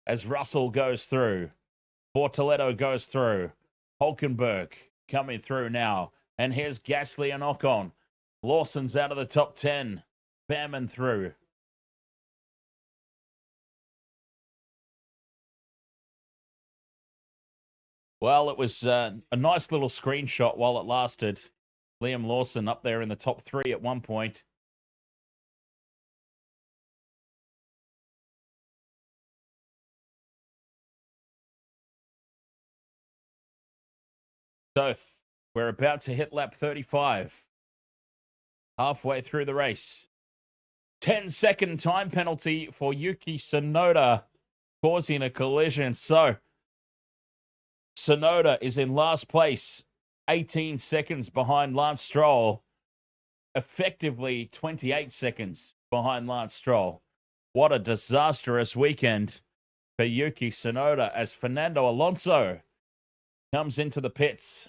As Russell goes through. Bortoletto goes through. Hulkenberg coming through now. And here's Gasly and Ocon. Lawson's out of the top 10. Bamman through. Well, it was a nice little screenshot while it lasted. Liam Lawson up there in the top 3 at one point. So we're about to hit lap 35. Halfway through the race. 10-second time penalty for Yuki Tsunoda, causing a collision. So Tsunoda is in last place, 18 seconds behind Lance Stroll, effectively 28 seconds behind Lance Stroll. What a disastrous weekend for Yuki Tsunoda as Fernando Alonso comes into the pits.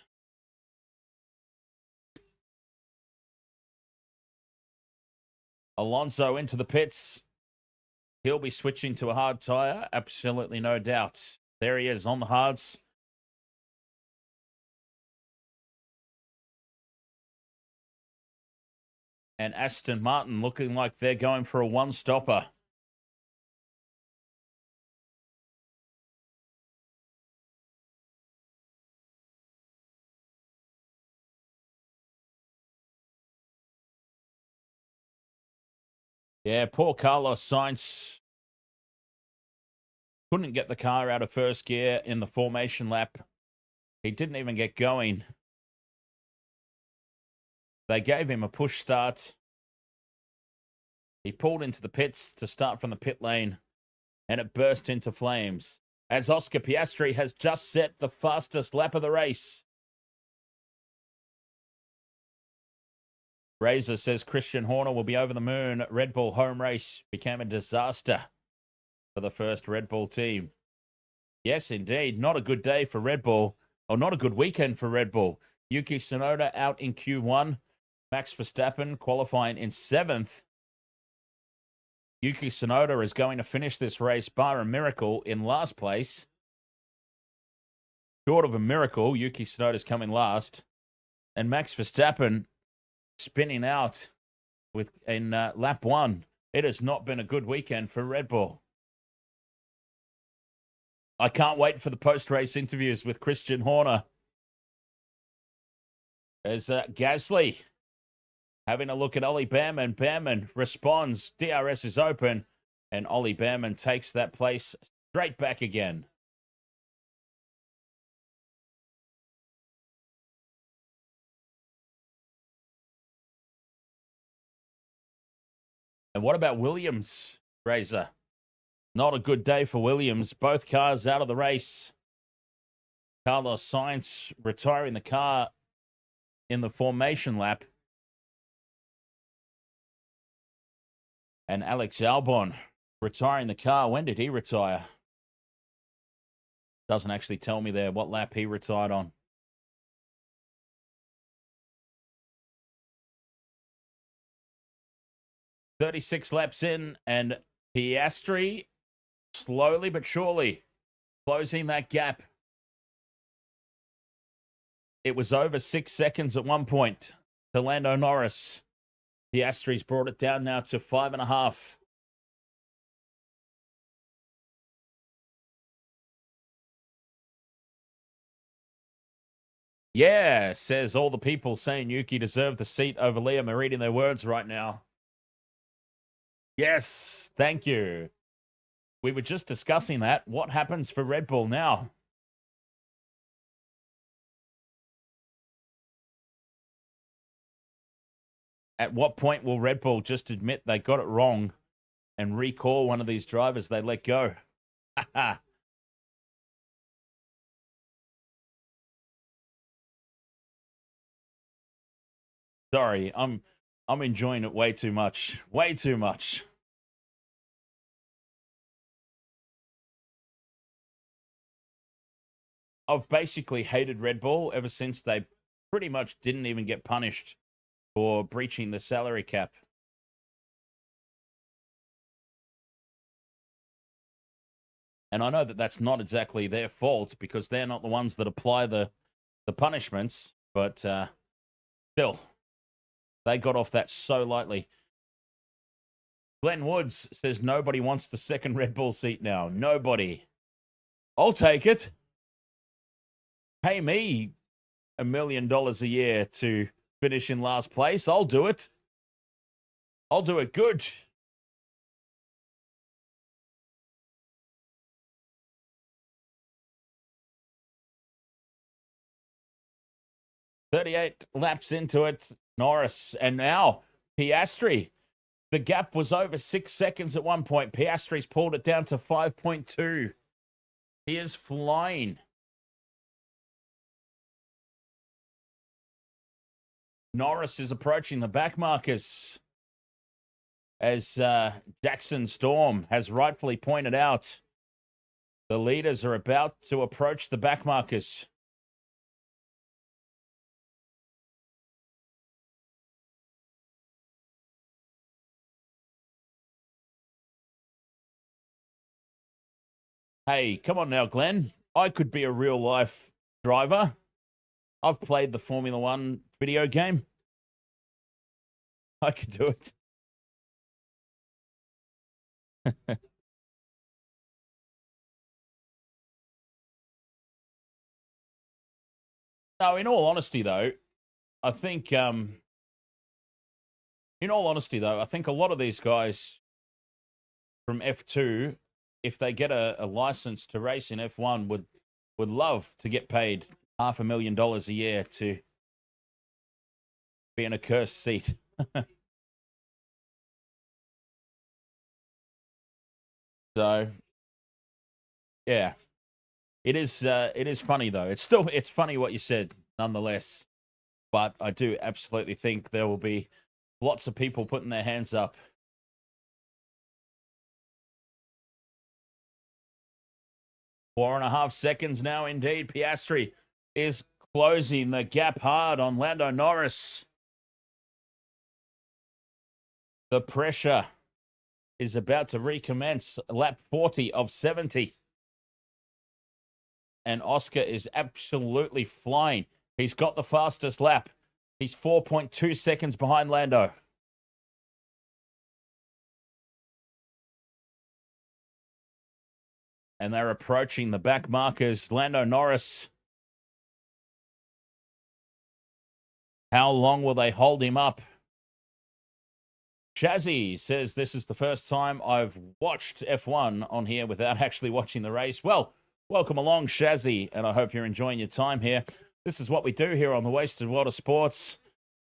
Alonso into the pits. He'll be switching to a hard tire. Absolutely no doubt. There he is on the hards. And Aston Martin looking like they're going for a one-stopper. Yeah, poor Carlos Sainz couldn't get the car out of first gear in the formation lap. He didn't even get going They gave him a push start. He pulled into the pits to start from the pit lane, and it burst into flames as Oscar Piastri has just set the fastest lap of the race. Razor says Christian Horner will be over the moon. Red Bull home race became a disaster for the first Red Bull team. Yes, indeed. Not a good day for Red Bull, or not a good weekend for Red Bull. Yuki Tsunoda out in Q1. Max Verstappen qualifying in 7th. Yuki Tsunoda is going to finish this race, bar a miracle, in last place. Short of a miracle, Yuki Tsunoda's coming last. And Max Verstappen spinning out in lap 1. It has not been a good weekend for Red Bull. I can't wait for the post-race interviews with Christian Horner. There's Gasly having a look at Ollie Behrman. Behrman responds, DRS is open, and Ollie Behrman takes that place straight back again. And what about Williams, Razor? Not a good day for Williams. Both cars out of the race. Carlos Sainz retiring the car in the formation lap. And Alex Albon retiring the car. When did he retire? Doesn't actually tell me there what lap he retired on. "36 laps in, and Piastri slowly but surely closing that gap. It was over 6 seconds at one point to Lando Norris. Piastri's brought it down now to 5.5. Yeah, says all the people saying Yuki deserved the seat over Liam are reading their words right now. Yes, thank you. We were just discussing that. What happens for Red Bull now? At what point will Red Bull just admit they got it wrong and recall one of these drivers they let go? Sorry, I'm enjoying it way too much. Way too much. I've basically hated Red Bull ever since they pretty much didn't even get punished for breaching the salary cap. And I know that that's not exactly their fault because they're not the ones that apply the punishments, but still, they got off that so lightly. Glenn Woods says nobody wants the second Red Bull seat now. Nobody. I'll take it. Pay me $1 million a year to finish in last place. I'll do it. I'll do it good. "38 laps into it, Norris, and now Piastri. The gap was over 6 seconds at one point. Piastri's pulled it down to 5.2. He is flying. Norris is approaching the back markers. As Jackson Storm has rightfully pointed out, the leaders are about to approach the back markers. Hey, come on now, Glenn. I could be a real life driver. I've played the Formula One video game. I could do it. No, in all honesty, though, I think, a lot of these guys from F2, if they get a license to race in F1, would love to get paid $500,000 a year to being a cursed seat. So, yeah, it is funny though. It's funny what you said nonetheless. But I do absolutely think there will be lots of people putting their hands up. Four and a half seconds now, indeed. Piastri is closing the gap hard on Lando Norris. The pressure is about to recommence. Lap 40 of 70. And Oscar is absolutely flying. He's got the fastest lap. He's 4.2 seconds behind Lando. And they're approaching the back markers. Lando Norris. How long will they hold him up? Shazzy says, this is the first time I've watched F1 on here without actually watching the race. Well, welcome along, Shazzy, and I hope you're enjoying your time here. This is what we do here on the Wasted World of Sports.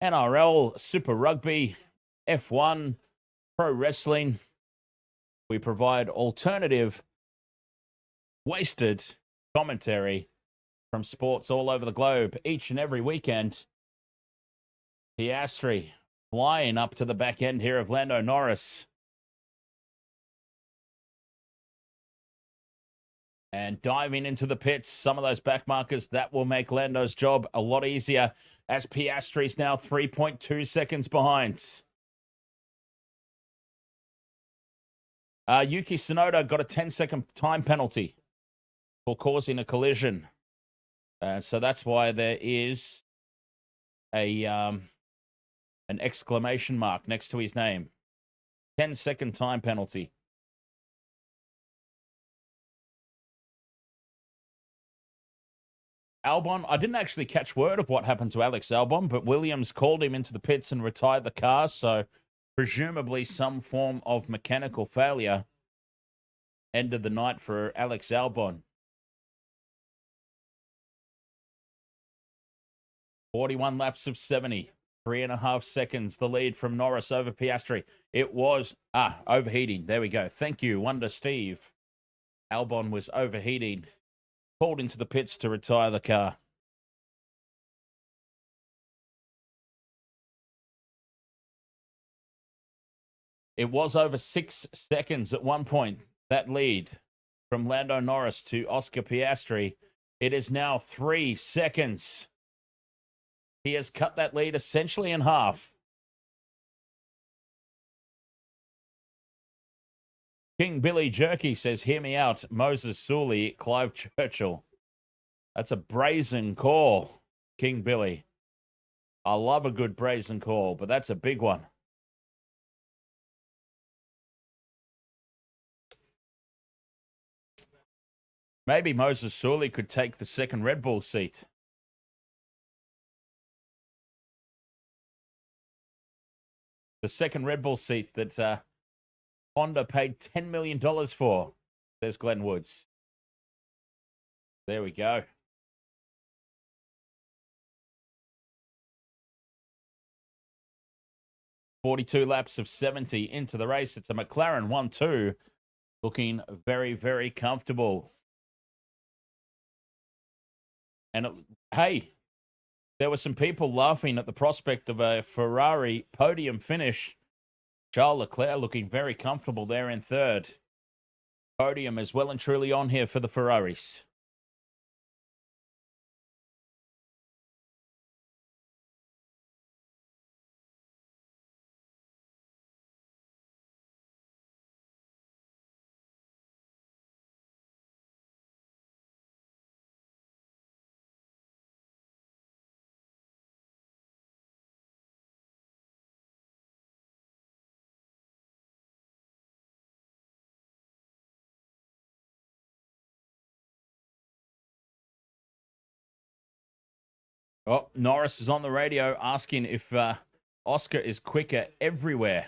NRL, Super Rugby, F1, Pro Wrestling. We provide alternative, wasted commentary from sports all over the globe each and every weekend. Piastri flying up to the back end here of Lando Norris. And diving into the pits, some of those back markers, that will make Lando's job a lot easier as Piastri's now 3.2 seconds behind. Yuki Tsunoda got a 10-second time penalty for causing a collision. So that's why there is an exclamation mark next to his name. 10-second time penalty. Albon, I didn't actually catch word of what happened to Alex Albon, but Williams called him into the pits and retired the car, so presumably some form of mechanical failure ended the night for Alex Albon. 41 laps of 70. 3.5 seconds, the lead from Norris over Piastri. It was, overheating. There we go. Thank you, Wonder Steve. Albon was overheating. Called into the pits to retire the car. It was over 6 seconds at one point, that lead from Lando Norris to Oscar Piastri. It is now 3 seconds. He has cut that lead essentially in half. King Billy Jerky says, hear me out. Moses Sully, Clive Churchill. That's a brazen call, King Billy. I love a good brazen call, but that's a big one. Maybe Moses Sully could take the second Red Bull seat. The second Red Bull seat that Honda paid $10 million for, says Glenn Woods. There we go. "42 laps of 70 into the race. It's a McLaren 1-2, looking very, very comfortable. And hey, there were some people laughing at the prospect of a Ferrari podium finish. Charles Leclerc looking very comfortable there in third. Podium is well and truly on here for the Ferraris. Oh, Norris is on the radio asking if Oscar is quicker everywhere.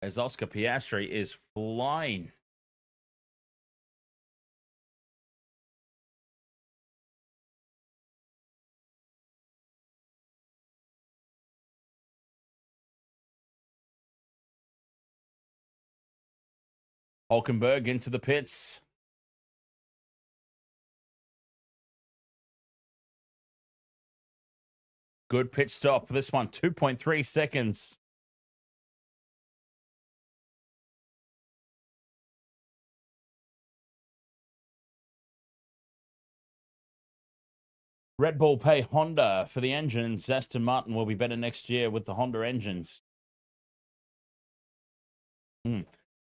As Oscar Piastri is flying. Hulkenberg into the pits. Good pit stop. This one, 2.3 seconds. Red Bull pay Honda for the engines. Aston Martin will be better next year with the Honda engines.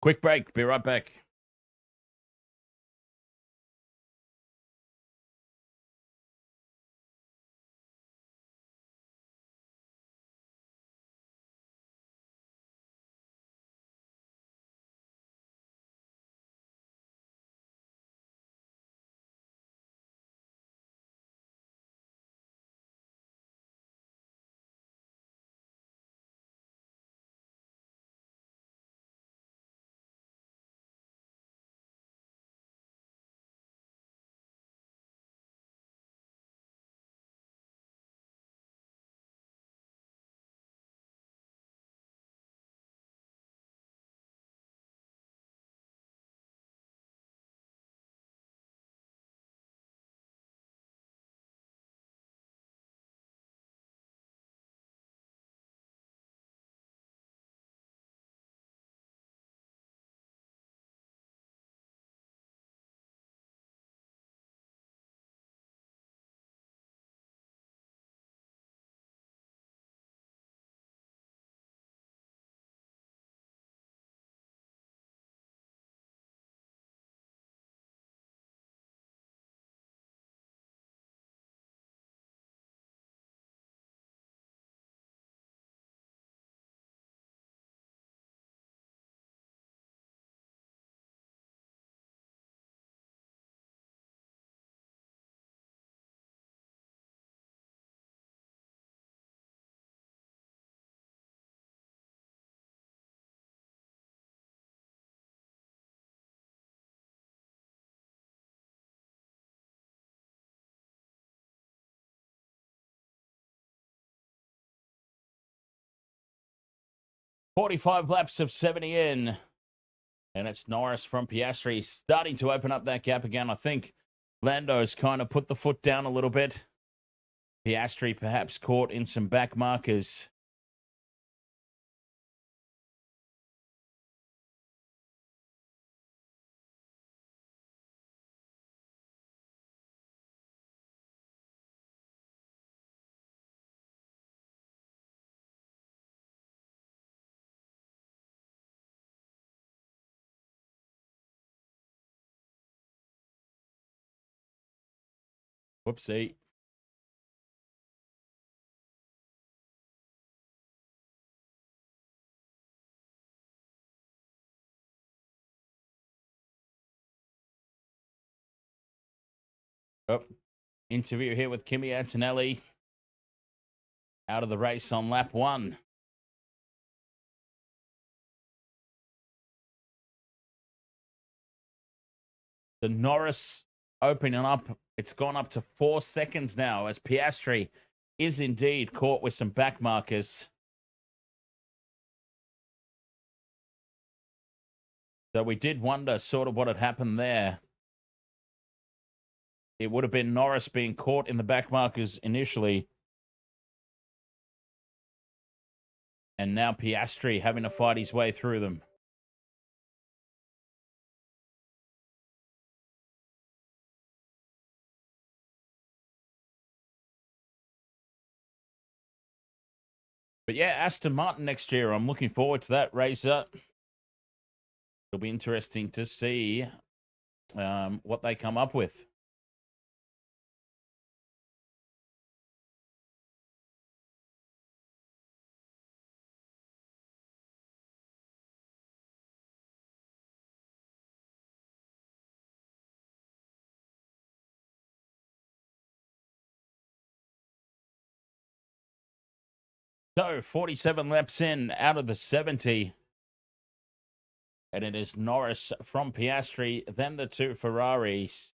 Quick break. Be right back. .45 laps of 70 in. And it's Norris from Piastri starting to open up that gap again. I think Lando's kind of put the foot down a little bit. Piastri perhaps caught in some back markers. Whoopsie. Oh, interview here with Kimi Antonelli. Out of the race on lap 1. The Norris opening up. It's gone up to 4 seconds now as Piastri is indeed caught with some back markers. So we did wonder sort of what had happened there. It would have been Norris being caught in the back markers initially. And now Piastri having to fight his way through them. But yeah, Aston Martin next year. I'm looking forward to that racer. It'll be interesting to see what they come up with. So 47 laps in out of the 70. And it is Norris from Piastri, then the 2 Ferraris.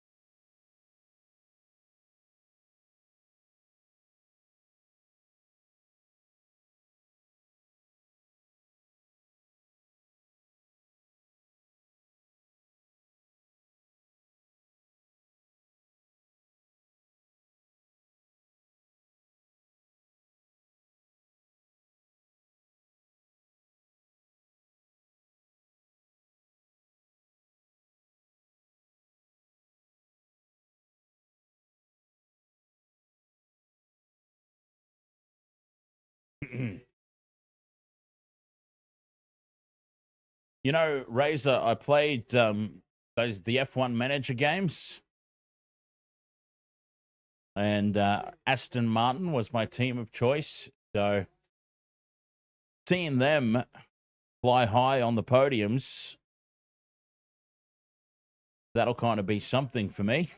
You know, Razor, I played the F1 manager games, and Aston Martin was my team of choice. So seeing them fly high on the podiums, that'll kind of be something for me.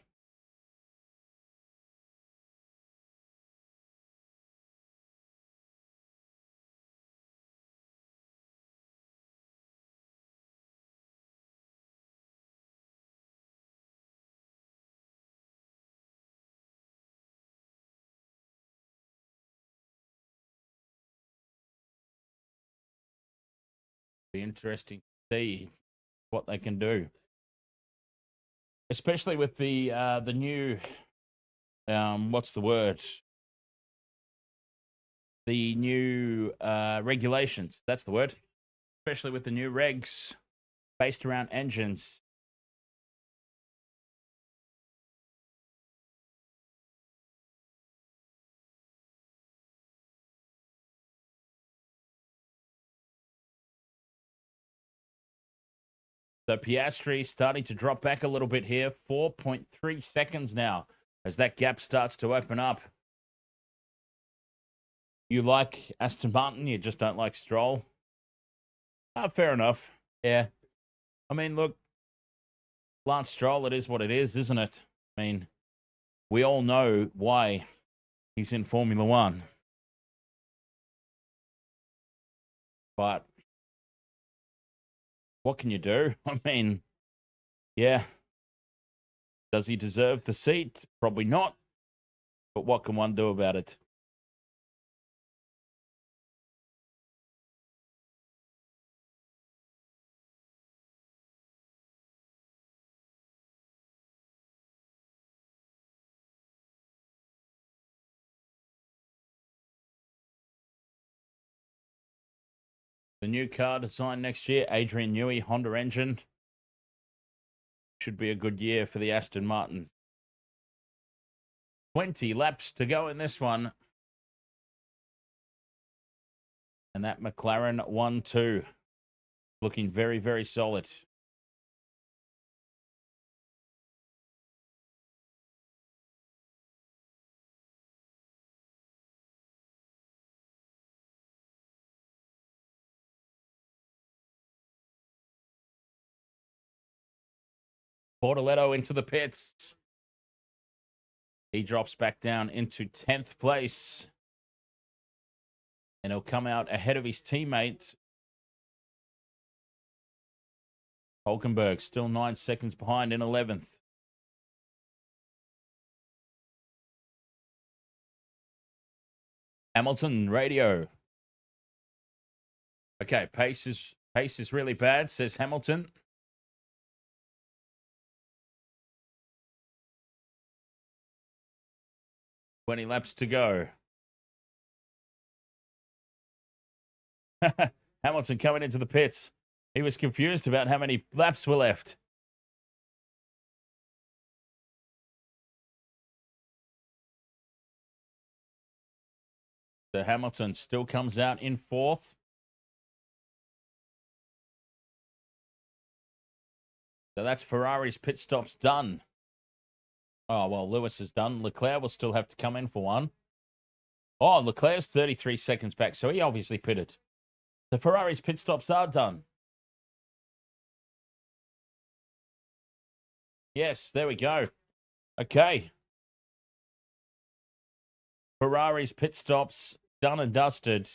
Be interesting to see what they can do, especially with the new what's the word? The new regulations. That's the word. Especially with the new regs based around engines. So Piastri starting to drop back a little bit here. 4.3 seconds now as that gap starts to open up. You like Aston Martin, you just don't like Stroll. Fair enough. Yeah. I mean, look, Lance Stroll, it is what it is, isn't it? I mean, we all know why he's in Formula One. But what can you do? I mean, yeah. Does he deserve the seat? Probably not. But what can one do about it? The new car design next year, Adrian Newey, Honda engine. Should be a good year for the Aston Martins. 20 laps to go in this one. And that McLaren 1-2. Looking very, very solid. Bortoletto into the pits. He drops back down into 10th place. And he'll come out ahead of his teammate. Hulkenberg still 9 seconds behind in 11th. Hamilton radio. Okay, pace is really bad, says Hamilton. Twenty laps to go. Hamilton coming into the pits. He was confused about how many laps were left. So Hamilton still comes out in 4th. So that's Ferrari's pit stops done. Oh, well, Lewis is done. Leclerc will still have to come in for one. Oh, Leclerc's 33 seconds back, so he obviously pitted. The Ferrari's pit stops are done. Yes, there we go. Okay. Ferrari's pit stops done and dusted.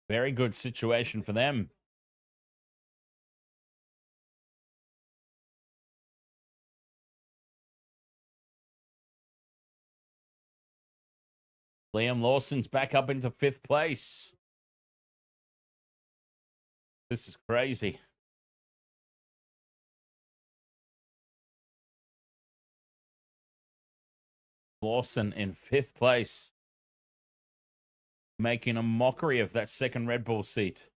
Very good situation for them. Liam Lawson's back up into 5th place. This is crazy. Lawson in 5th place. Making a mockery of that second Red Bull seat.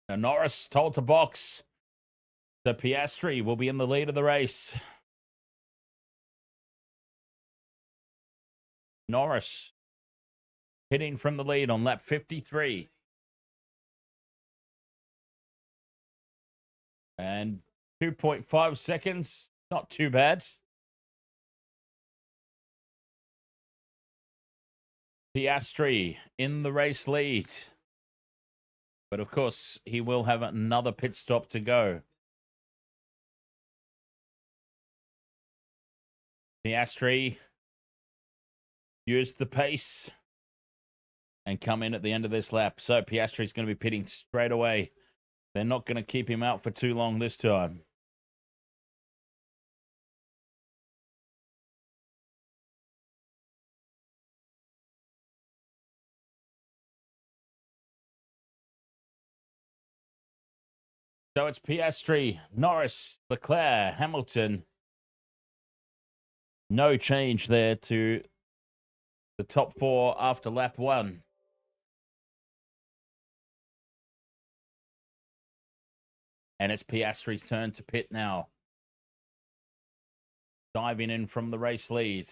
Now Norris told to box. The Piastri will be in the lead of the race. Norris hitting from the lead on lap 53. And 2.5 seconds, not too bad. Piastri in the race lead. But of course, he will have another pit stop to go. Piastri used the pace and come in at the end of this lap. So Piastri's going to be pitting straight away. They're not going to keep him out for too long this time. So it's Piastri, Norris, Leclerc, Hamilton. No change there to the top four after lap 1. And it's Piastri's turn to pit now. Diving in from the race lead.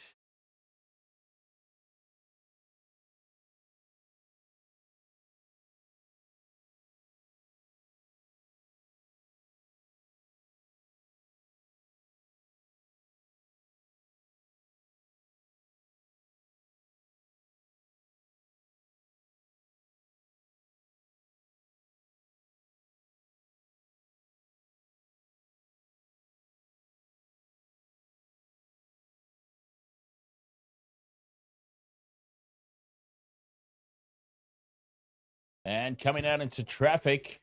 And coming out into traffic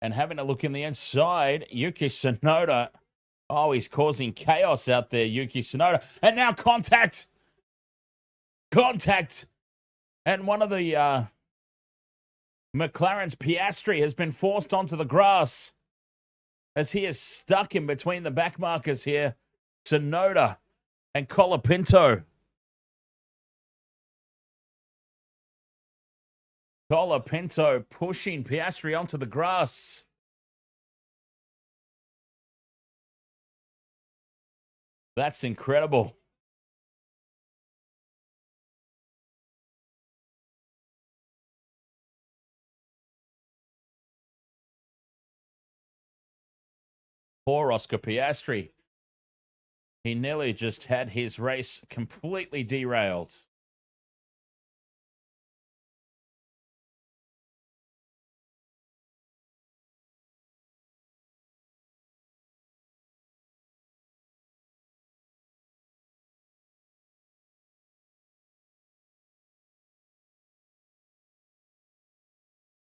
and having a look in the inside, Yuki Tsunoda. Oh, he's causing chaos out there, Yuki Tsunoda. And now contact. Contact. And one of the McLaren's Piastri has been forced onto the grass as he is stuck in between the back markers here. Tsunoda and Colapinto. Colapinto pushing Piastri onto the grass. That's incredible. Poor Oscar Piastri. He nearly just had his race completely derailed.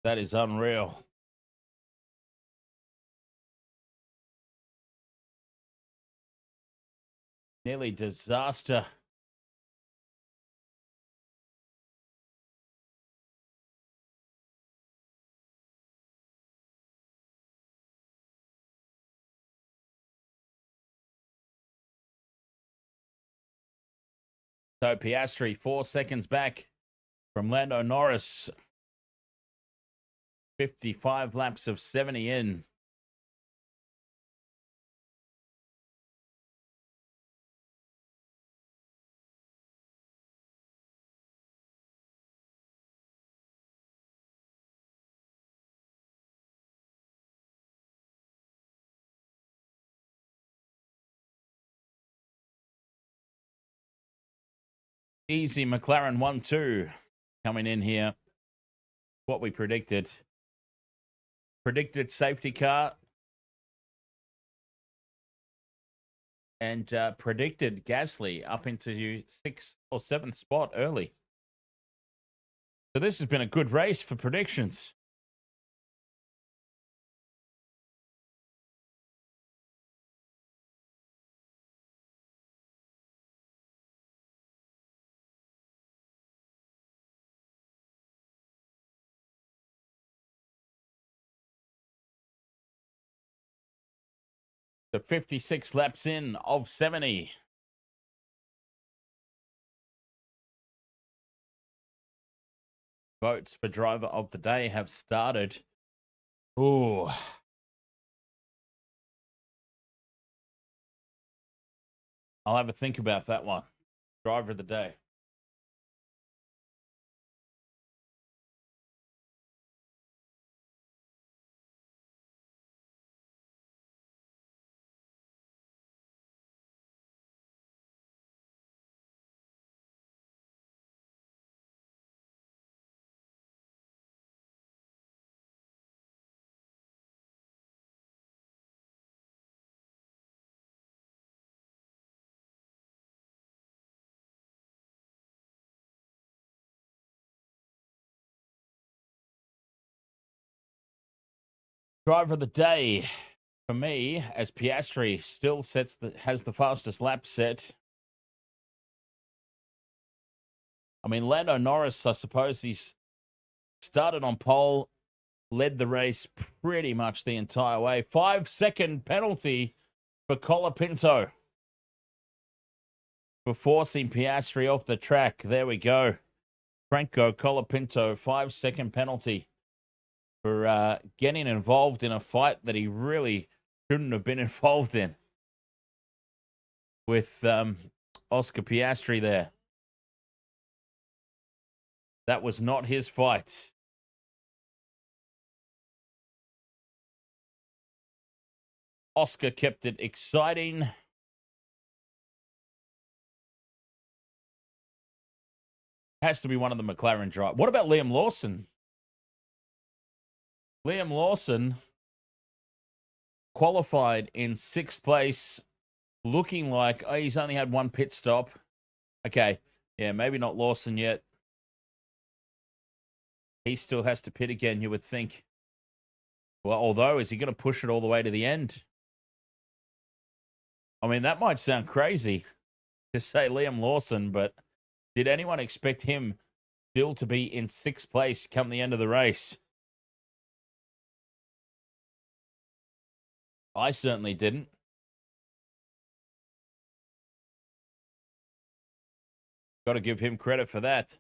That is unreal. Nearly disaster. So Piastri 4 seconds back from Lando Norris. 55 laps of 70 in. Easy McLaren 1-2 coming in here. What we predicted. Predicted safety car. And predicted Gasly up into 6th or 7th spot early. So this has been a good race for predictions. So 56 laps in of 70. Votes for driver of the day have started. Ooh. I'll have a think about that one. Driver of the day. Driver of the day for me, as Piastri still has the fastest lap set. I mean, Lando Norris, I suppose he's started on pole, led the race pretty much the entire way. 5-second penalty for Colapinto for forcing Piastri off the track. There we go. Franco Colapinto, 5-second penalty for getting involved in a fight that he really shouldn't have been involved in with Oscar Piastri there. That was not his fight. Oscar kept it exciting. Has to be one of the McLaren drivers. What about Liam Lawson? Liam Lawson qualified in 6th place, looking like he's only had one pit stop. Okay, yeah, maybe not Lawson yet. He still has to pit again, you would think. Well, although, is he going to push it all the way to the end? I mean, that might sound crazy to say Liam Lawson, but did anyone expect him still to be in 6th place come the end of the race? I certainly didn't. Got to give him credit for that.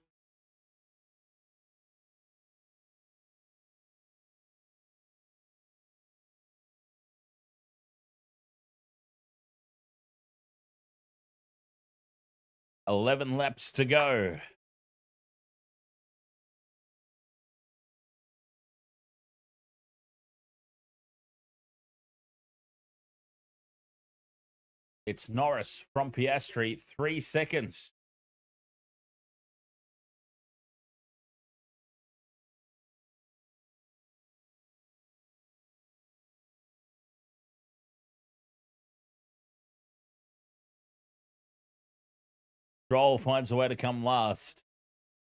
$11 laps to go. It's Norris from Piastri, 3 seconds. Stroll finds a way to come last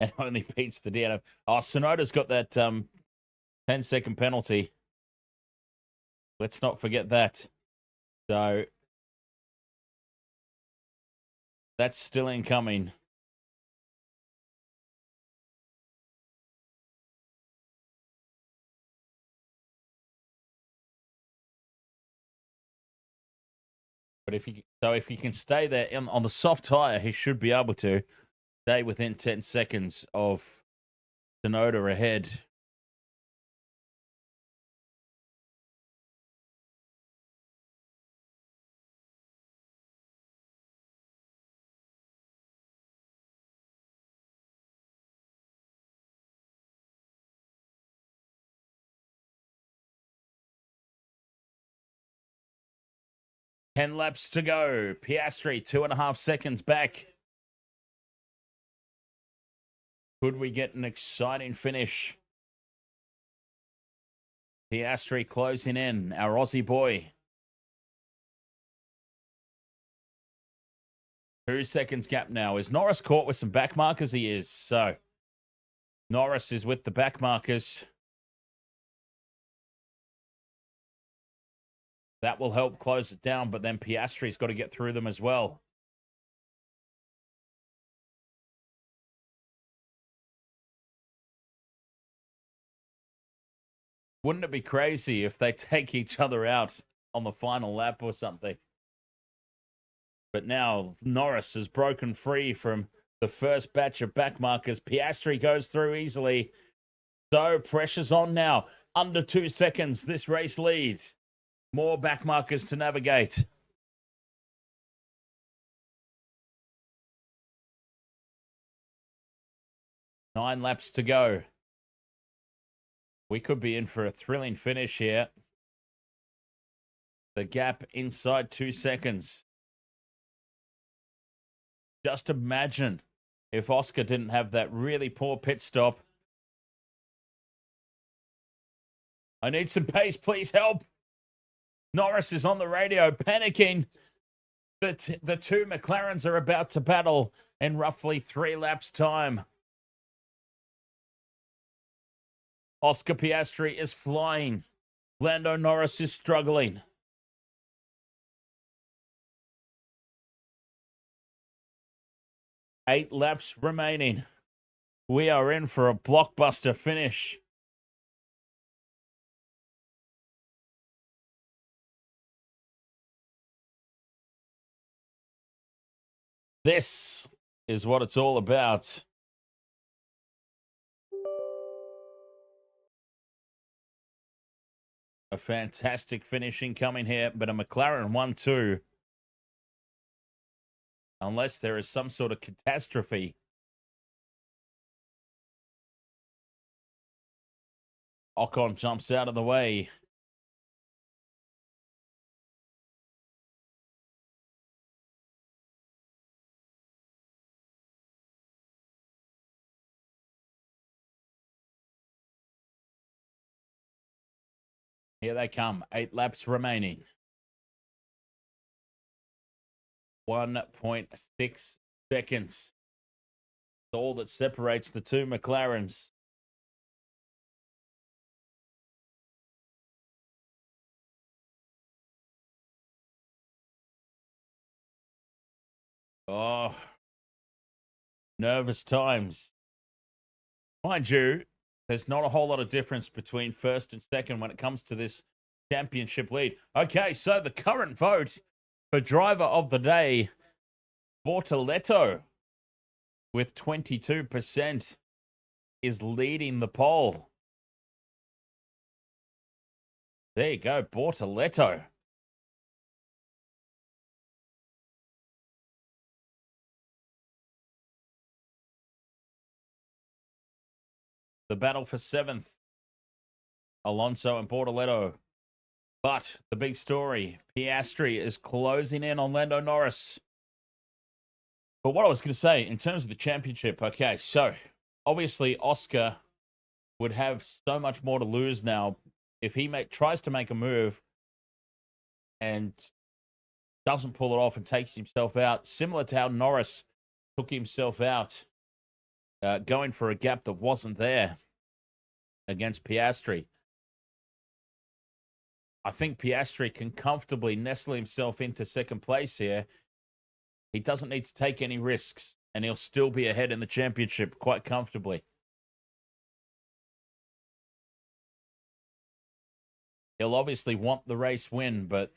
and only beats the DNF. Oh, Tsunoda's got that 10-second penalty. Let's not forget that. So that's still incoming. But if he can stay there on the soft tire, he should be able to stay within 10 seconds of Tsunoda ahead. Ten laps to go. Piastri, 2.5 seconds back. Could we get an exciting finish? Piastri closing in, our Aussie boy. 2 seconds gap now. Is Norris caught with some back markers? He is. So Norris is with the back markers. That will help close it down, but then Piastri's got to get through them as well. Wouldn't it be crazy if they take each other out on the final lap or something? But now Norris has broken free from the first batch of back markers. Piastri goes through easily. So pressure's on now. Under 2 seconds, this race leads. More back markers to navigate. Nine laps to go. We could be in for a thrilling finish here. The gap inside 2 seconds. Just imagine if Oscar didn't have that really poor pit stop. I need some pace, please help. Norris is on the radio, panicking. The two McLarens are about to battle in roughly 3 laps' time. Oscar Piastri is flying. Lando Norris is struggling. Eight laps remaining. We are in for a blockbuster finish. This is what it's all about. A fantastic finishing coming here, but a McLaren 1-2. Unless there is some sort of catastrophe. Ocon jumps out of the way. Here they come. 8 laps remaining. 1.6 seconds. That's all that separates the two McLarens. Oh, nervous times. Mind you, there's not a whole lot of difference between first and second when it comes to this championship lead. Okay, so the current vote for driver of the day, Bortoleto, with 22%, is leading the poll. There you go, Bortoleto. The battle for 7th, Alonso and Bortoleto. But the big story, Piastri is closing in on Lando Norris. But what I was going to say, in terms of the championship, okay, so obviously Oscar would have so much more to lose now if he tries to make a move and doesn't pull it off and takes himself out, similar to how Norris took himself out, going for a gap that wasn't there against Piastri. I think Piastri can comfortably nestle himself into second place here. He doesn't need to take any risks, and he'll still be ahead in the championship quite comfortably. He'll obviously want the race win, but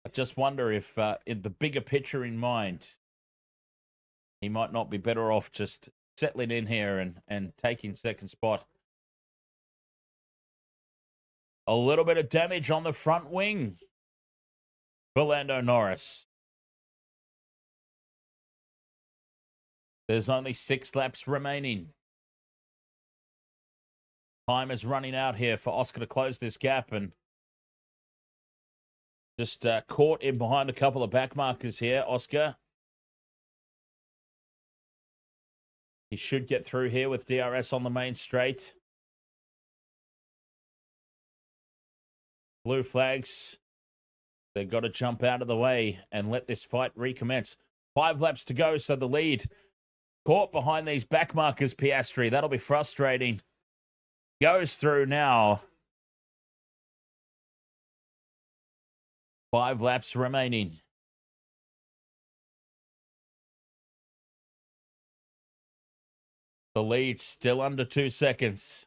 I just wonder if, in the bigger picture in mind, he might not be better off just settling in here and taking second spot. A little bit of damage on the front wing for Lando Norris. There's only 6 laps remaining. Time is running out here for Oscar to close this gap, and just caught in behind a couple of back markers here, Oscar. He should get through here with DRS on the main straight. Blue flags. They've got to jump out of the way and let this fight recommence. 5 laps to go, so the lead caught behind these back markers, Piastri. That'll be frustrating. Goes through now. 5 laps remaining. The lead still under 2 seconds.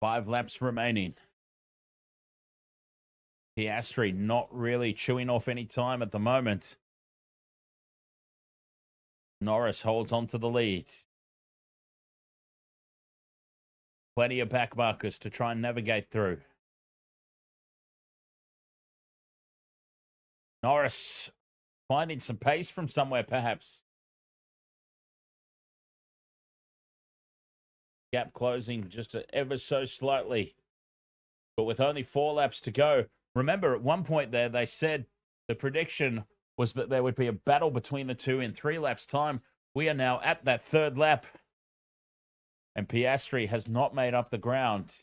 5 laps remaining. Piastri not really chewing off any time at the moment. Norris holds on to the lead. Plenty of back markers to try and navigate through. Norris finding some pace from somewhere, perhaps. Gap closing just ever so slightly. But with only 4 laps to go. Remember, at one point there, they said the prediction was that there would be a battle between the two in 3 laps' time. We are now at that 3rd lap. And Piastri has not made up the ground.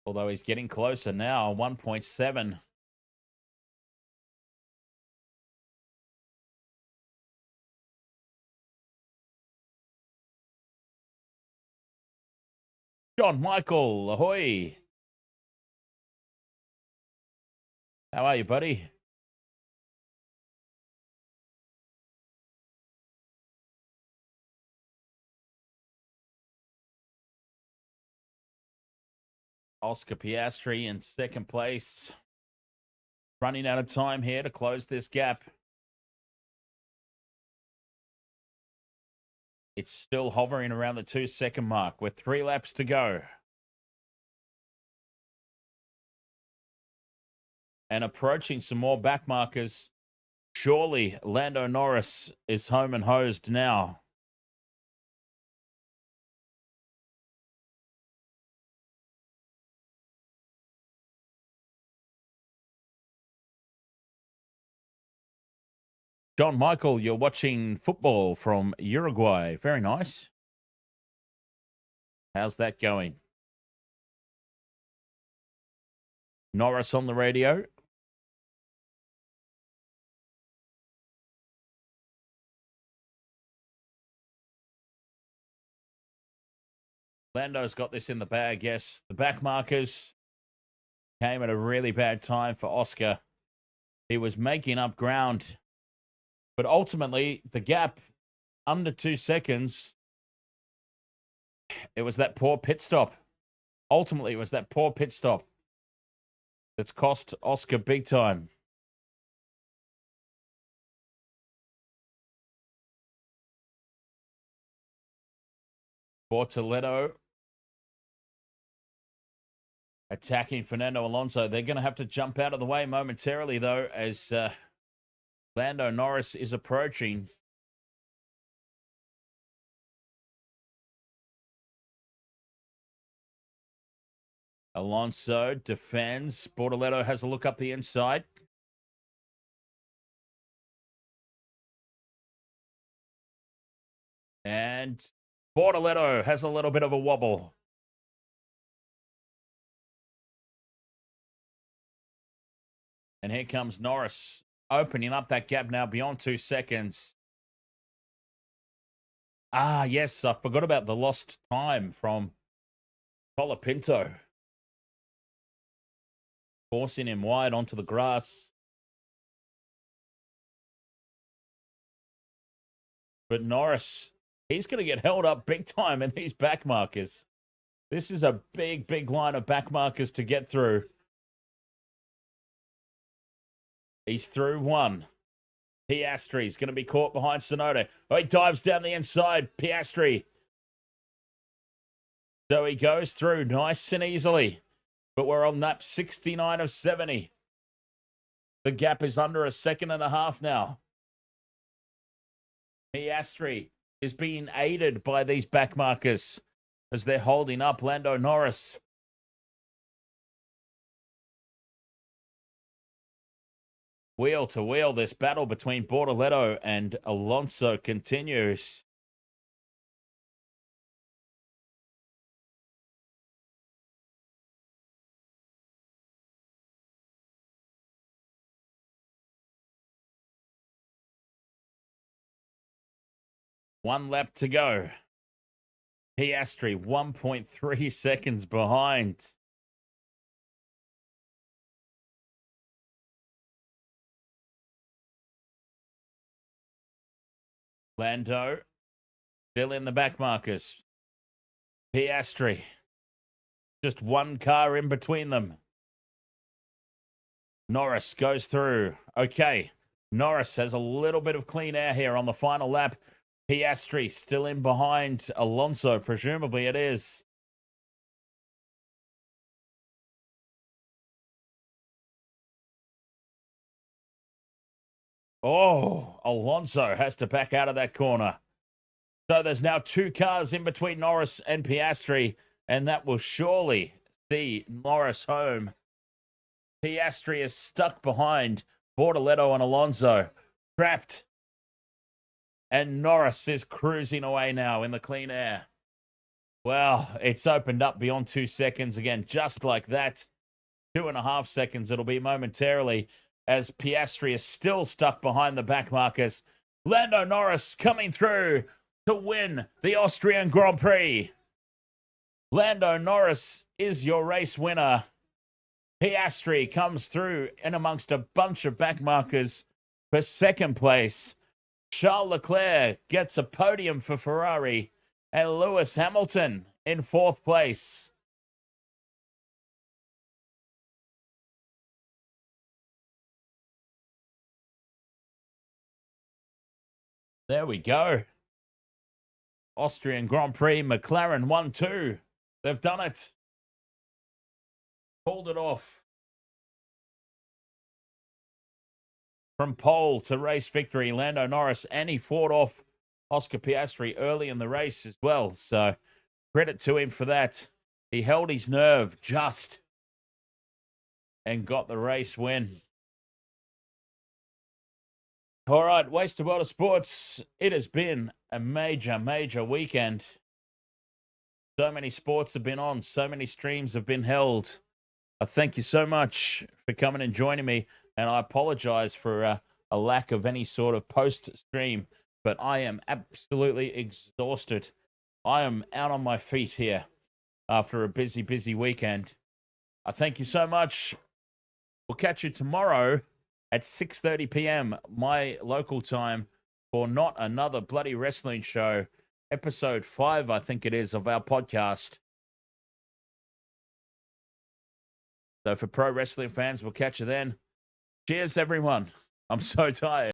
Although he's getting closer now, 1.7. John Michael, ahoy. How are you, buddy? Oscar Piastri in 2nd place. Running out of time here to close this gap. It's still hovering around the 2-second mark with 3 laps to go. And approaching some more back markers. Surely Lando Norris is home and hosed now. John Michael, you're watching football from Uruguay. Very nice. How's that going? Norris on the radio. Lando's got this in the bag, yes. The back markers came at a really bad time for Oscar. He was making up ground. But ultimately, the gap under 2 seconds, it was that poor pit stop. Ultimately, it was that poor pit stop that's cost Oscar big time. Bortoleto attacking Fernando Alonso. They're going to have to jump out of the way momentarily, though, as Lando Norris is approaching. Alonso defends. Bortoleto has a look up the inside. And Bortoleto has a little bit of a wobble. And here comes Norris, opening up that gap now beyond 2 seconds. Ah, yes, I forgot about the lost time from Colapinto. Forcing him wide onto the grass. But Norris, he's going to get held up big time in these back markers. This is a big, big line of back markers to get through. He's through one. Piastri's going to be caught behind Tsunoda. Oh, he dives down the inside. Piastri. So he goes through nice and easily. But we're on lap 69 of 70. The gap is under 1.5 seconds now. Piastri is being aided by these back markers as they're holding up Lando Norris. Wheel to wheel, this battle between Bortoleto and Alonso continues. One lap to go. Piastri 1.3 seconds behind. Lando still in the back markers. Piastri. Just one car in between them. Norris goes through. Okay. Norris has a little bit of clean air here on the final lap. Piastri still in behind Alonso. Presumably it is. Oh, Alonso has to back out of that corner. So there's now two cars in between Norris and Piastri, and that will surely see Norris home. Piastri is stuck behind Bortoletto and Alonso, trapped. And Norris is cruising away now in the clean air. Well, it's opened up beyond 2 seconds again, just like that. 2.5 seconds it'll be momentarily, as Piastri is still stuck behind the back markers. Lando Norris coming through to win the Austrian Grand Prix. Lando Norris is your race winner. Piastri comes through in amongst a bunch of back markers for second place. Charles Leclerc gets a podium for Ferrari, and Lewis Hamilton in fourth place. There we go. Austrian Grand Prix, McLaren 1-2. They've done it. Pulled it off. From pole to race victory, Lando Norris, and he fought off Oscar Piastri early in the race as well. So credit to him for that. He held his nerve just and got the race win. All right, Wasted World of Sports. It has been a major, major weekend. So many sports have been on. So many streams have been held. I thank you so much for coming and joining me. And I apologize for a lack of any sort of post-stream. But I am absolutely exhausted. I am out on my feet here after a busy, busy weekend. I thank you so much. We'll catch you tomorrow at 6:30 p.m. my local time for Not Another Bloody Wrestling Show, episode 5, I think it is, of our podcast. So for pro wrestling fans, we'll catch you then. Cheers, everyone. I'm so tired.